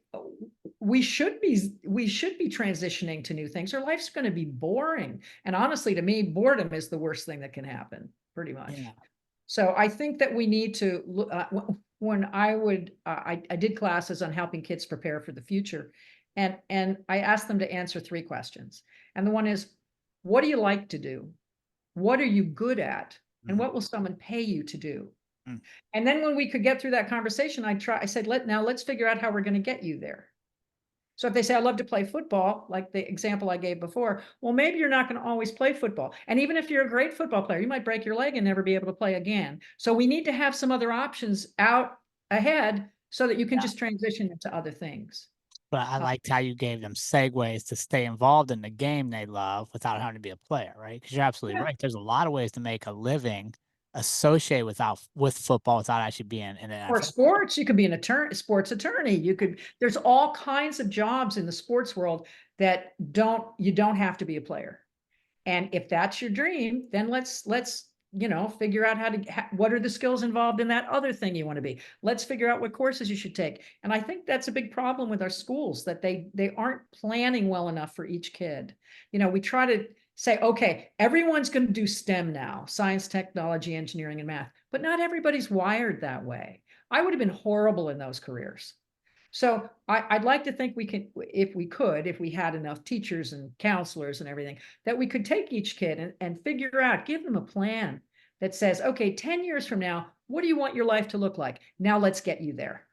we should be transitioning to new things or life's going to be boring, and honestly to me boredom is the worst thing that can happen pretty much. Yeah. So I think that we need to look when I did classes on helping kids prepare for the future, and I asked them to answer 3 questions, and the one is, what do you like to do, what are you good at, and Mhm. what will someone pay you to do? Mm. And then when we could get through that conversation, I said, let's figure out how we're going to get you there. So if they say, I love to play football, like the example I gave before, well, maybe you're not going to always play football. And even if you're a great football player, you might break your leg and never be able to play again. So we need to have some other options out ahead so that you can Yeah. just transition into other things. But I Uh, liked how you gave them segues to stay involved in the game they love without having to be a player, right? Because you're absolutely yeah. right. There's a lot of ways to make a living associated with football without actually being in an Or NFL. sports, you could be an attorney, sports attorney. There's all kinds of jobs in the sports world that you don't have to be a player. And if that's your dream, then let's figure out what are the skills involved in that other thing you want to be. Let's figure out what courses you should take. And I think that's a big problem with our schools that they aren't planning well enough for each kid. We try to Say, okay, everyone's going to do STEM now, science, technology, engineering, and math, but not everybody's wired that way. I would have been horrible in those careers. So I'd like to think we can, if we had enough teachers and counselors and everything, that we could take each kid and figure out, give them a plan that says, okay, 10 years from now, what do you want your life to look like? Now let's get you there.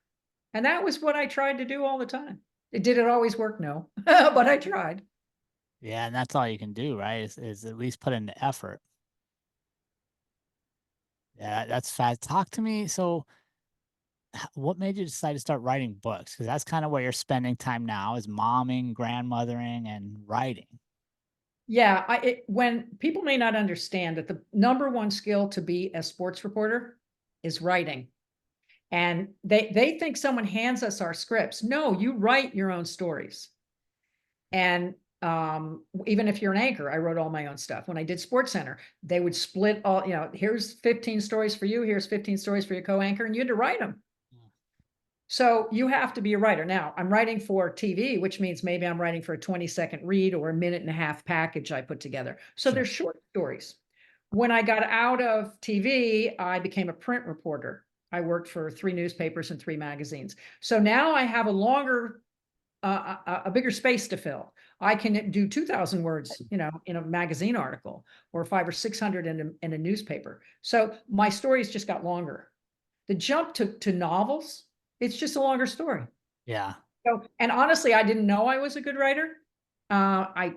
And that was what I tried to do all the time. Did it always work? No, but I tried. Yeah, and that's all you can do, right? Is at least put in the effort. Yeah, that's fast. Talk to me. So, what made you decide to start writing books? Because that's kind of where you're spending time now, is momming, grandmothering, and writing. Yeah, when people may not understand that the number one skill to be a sports reporter is writing. And they think someone hands us our scripts. No, you write your own stories. And even if you're an anchor, I wrote all my own stuff. When I did Sports Center, they would split all, here's 15 stories for you, here's 15 stories for your co-anchor, and you had to write them. Mm. So you have to be a writer. Now, I'm writing for TV, which means maybe I'm writing for a 20-second read or a minute and a half package I put together. So Sure. they're short stories. When I got out of TV, I became a print reporter. I worked for 3 newspapers and 3 magazines. So now I have a longer, a bigger space to fill. I can do 2,000 words, in a magazine article, or 500 or 600 in a newspaper. So my stories just got longer. The jump to novels, it's just a longer story. Yeah. So, and honestly, I didn't know I was a good writer. I,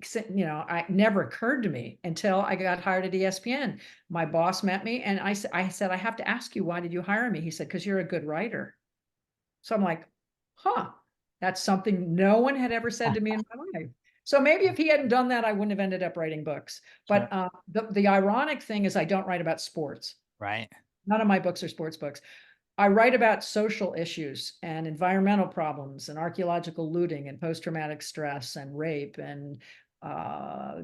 I never occurred to me until I got hired at ESPN. My boss met me, and I said, I have to ask you, why did you hire me? He said, because you're a good writer. So I'm like, huh, that's something no one had ever said to me in my life. So maybe if he hadn't done that, I wouldn't have ended up writing books. Sure. But the ironic thing is I don't write about sports. Right. None of my books are sports books. I write about social issues and environmental problems and archaeological looting and post-traumatic stress and rape and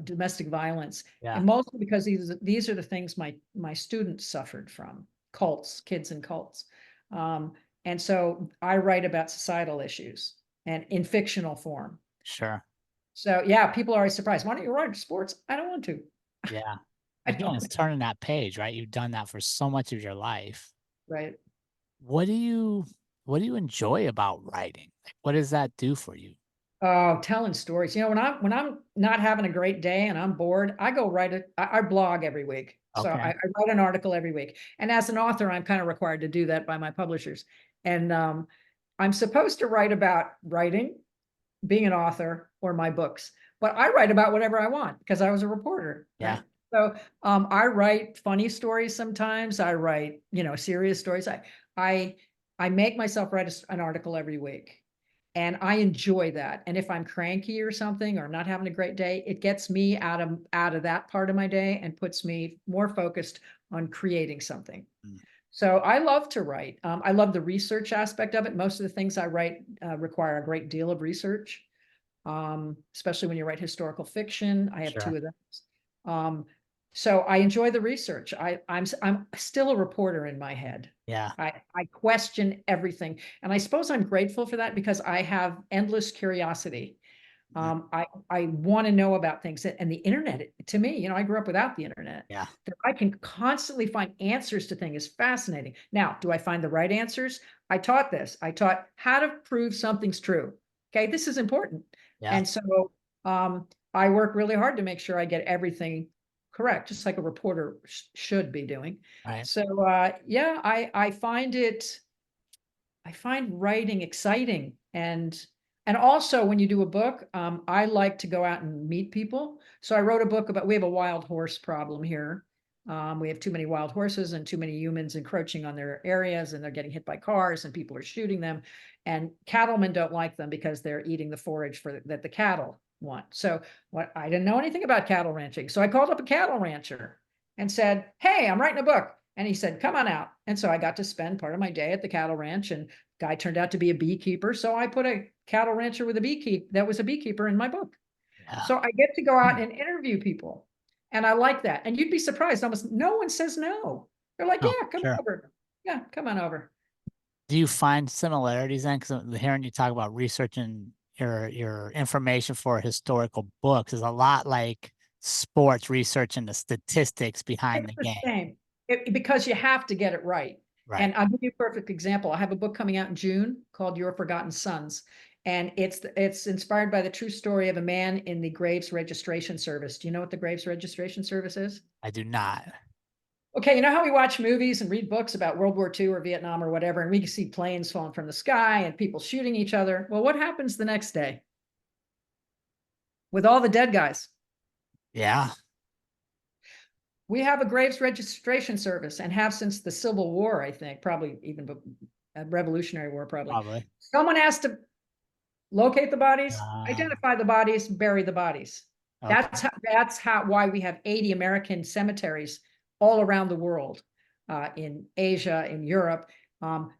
domestic violence. Yeah. And mostly because these are the things my students suffered from, cults, kids in cults. And so I write about societal issues and in fictional form. Sure. So yeah, people are always surprised. Why don't you write sports? I don't want to. Yeah. I Again, don't. it's turning that page, right? You've done that for so much of your life. Right. What do you what do you enjoy about writing? Like, what does that do for you? Oh, telling stories. When I'm not having a great day and I'm bored, I go write it. I blog every week. So I Okay. write an article every week. And as an author, I'm kind of required to do that by my publishers. And I'm supposed to write about writing, being an author, or my books. But I write about whatever I want because I was a reporter, Yeah. right? So I write funny stories sometimes. I write, serious stories. I I make myself write an article every week. And I enjoy that. And if I'm cranky or something or not having a great day, it gets me out of that part of my day and puts me more focused on creating something. Mm. So I love to write. I love the research aspect of it. Most of the things I write require a great deal of research, especially when you write historical fiction. I have 2 Sure. of those. Um, so I enjoy the research. I'm still a reporter in my head. Yeah. I question everything, and I suppose I'm grateful for that because I have endless curiosity. Mm. I want to know about things, and the internet, to me, I grew up without the internet. Yeah. That I can constantly find answers to things is fascinating. Now, do I find the right answers? I taught this. I taught how to prove something's true. Okay, this is important. Yeah. And so I work really hard to make sure I get everything correct, just like a reporter should be doing. Right. So yeah, I find writing exciting, and also when you do a book, I like to go out and meet people. So I wrote a book about, we have a wild horse problem here. We have too many wild horses and too many humans encroaching on their areas, and they're getting hit by cars and people are shooting them. And cattlemen don't like them because they're eating the forage that the cattle want. So I didn't know anything about cattle ranching. So I called up a cattle rancher and said, hey, I'm writing a book. And he said, come on out. And so I got to spend part of my day at the cattle ranch, and guy turned out to be a beekeeper. So I put a cattle rancher with a beekeeper in my book. Yeah. So I get to go out Hmm. and interview people. And I like that. And you'd be surprised, almost no one says no. They're like, Oh, yeah, come sure. over. Yeah, come on over. Do you find similarities then? Because hearing you talk about researching your information for historical books is a lot like sports research and the statistics behind It's the the game. same, because you have to get it right. Right. And I'll give you a perfect example. I have a book coming out in June called Your Forgotten Sons. And it's inspired by the true story of a man in the Graves Registration Service. Do you know what the Graves Registration Service is? I do not. Okay, you know how we watch movies and read books about World War II or Vietnam or whatever, and we can see planes falling from the sky and people shooting each other. Well, what happens the next day with all the dead guys? Yeah, We have a Graves Registration Service and have since the Civil War, I think, probably even Revolutionary War, probably. probably. Someone has to locate the bodies, Uh, identify the bodies, bury the bodies. okay. That's how why we have 80 American cemeteries all around the world, in Asia, in Europe,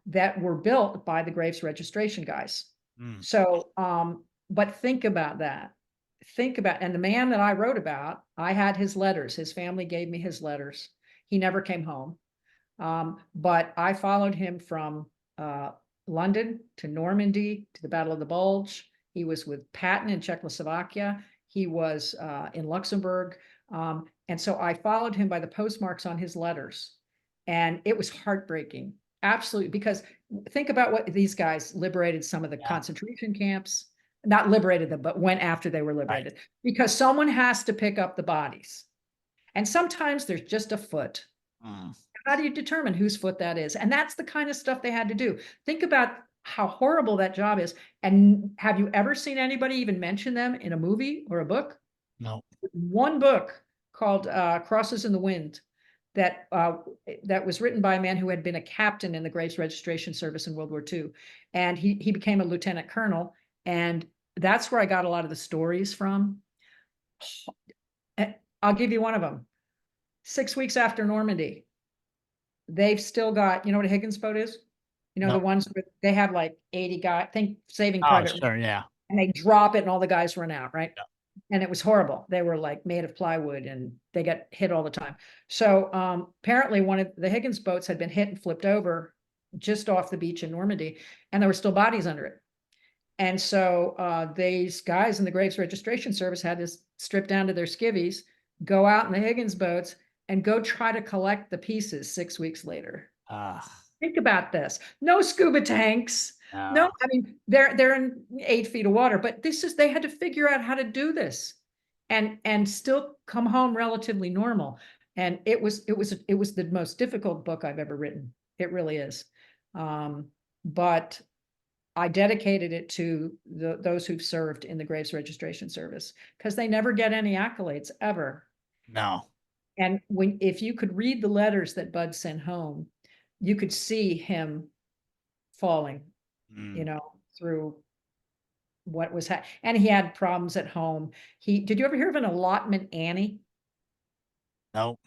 that were built by the Graves registration guys. Mm, So, but think about that. Think about, and the man that I wrote about, I had his letters. His family gave me his letters. He never came home. But I followed him from London to Normandy to the Battle of the Bulge. He was with Patton in Czechoslovakia. He was in Luxembourg. And so I followed him by the postmarks on his letters. And it was heartbreaking. Absolutely. Because think about what these guys liberated some of the yeah, concentration camps, not liberated them, but went after they were right. liberated because someone has to pick up the bodies. And sometimes there's just a foot. Mm, How do you determine whose foot that is? And that's the kind of stuff they had to do. Think about how horrible that job is. And have you ever seen anybody even mention them in a movie or a book? no. One book called Crosses in the Wind that that was written by a man who had been a captain in the Graves Registration Service in World War II. And he became a lieutenant colonel. And that's where I got a lot of the stories from. I'll give you one of them. 6 weeks after Normandy, they've still got, you know what a Higgins boat is? You know, No. the ones where they have like 80 guys, think Saving Oh, Private, sure. Yeah. and they drop it and all the guys run out, right? Yeah. And it was horrible. They were like made of plywood and they got hit all the time. So apparently one of the Higgins boats had been hit and flipped over just off the beach in Normandy, and there were still bodies under it. And so these guys in the Graves Registration Service had to strip down to their skivvies, go out in the Higgins boats, and go try to collect the pieces 6 weeks later. Uh, Think about this. No scuba tanks. No, no. I mean they're in 8 feet of water, but this is they had to figure out how to do this and still come home relatively normal. And it was the most difficult book I've ever written. It really is. But I dedicated it to those who've served in the Graves Registration Service because they never get any accolades ever. No. And if you could read the letters that Bud sent home, you could see him falling, Mm, through what was and he had problems at home. Did you ever hear of an allotment Annie? no.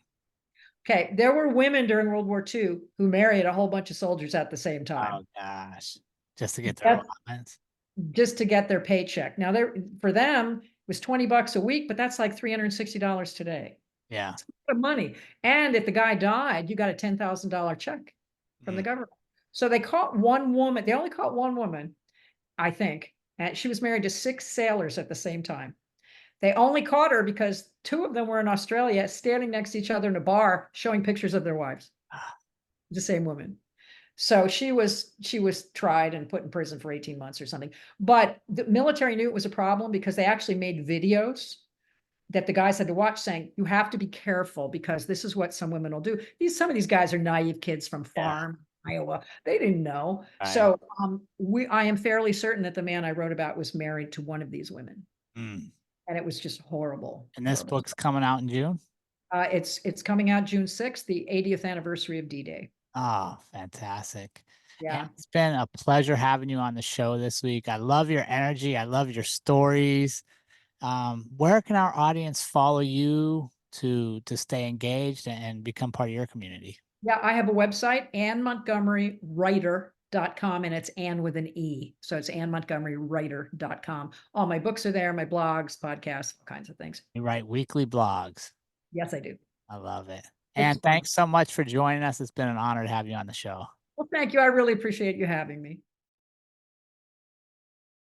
Okay, there were women during World War II who married a whole bunch of soldiers at the same time. Oh gosh. Just to get their That allotments. just to get their paycheck. Now for them it was $20 a week, but that's like $360 today. Yeah. It's a lot of money. And if the guy died, you got a $10,000 check from the Mm, government. So they caught one woman. They only caught one woman, I think. And she was married to 6 sailors at the same time. They only caught her because 2 of them were in Australia standing next to each other in a bar showing pictures of their wives. ah, The same woman. So she was tried and put in prison for 18 months or something. But the military knew it was a problem because they actually made videos that the guys had to watch saying, you have to be careful because this is what some women will do. Some of these guys are naive kids from yeah. farm Iowa. They didn't know. Right. So I am fairly certain that the man I wrote about was married to one of these women. Mm. And it was just horrible, And this horrible. book's coming out in June. It's coming out June 6th, the 80th anniversary of D-Day. Oh, fantastic. And Yeah. it's been a pleasure having you on the show this week. I love your energy. I love your stories. Where can our audience follow you to stay engaged and become part of your community? Yeah, I have a website, AnneMontgomeryWriter.com, and it's Anne with an E. So it's AnneMontgomeryWriter.com. All my books are there, my blogs, podcasts, all kinds of things. You write weekly blogs. Yes, I do. I love it. It's And fun. thanks so much for joining us. It's been an honor to have you on the show. Well, thank you. I really appreciate you having me.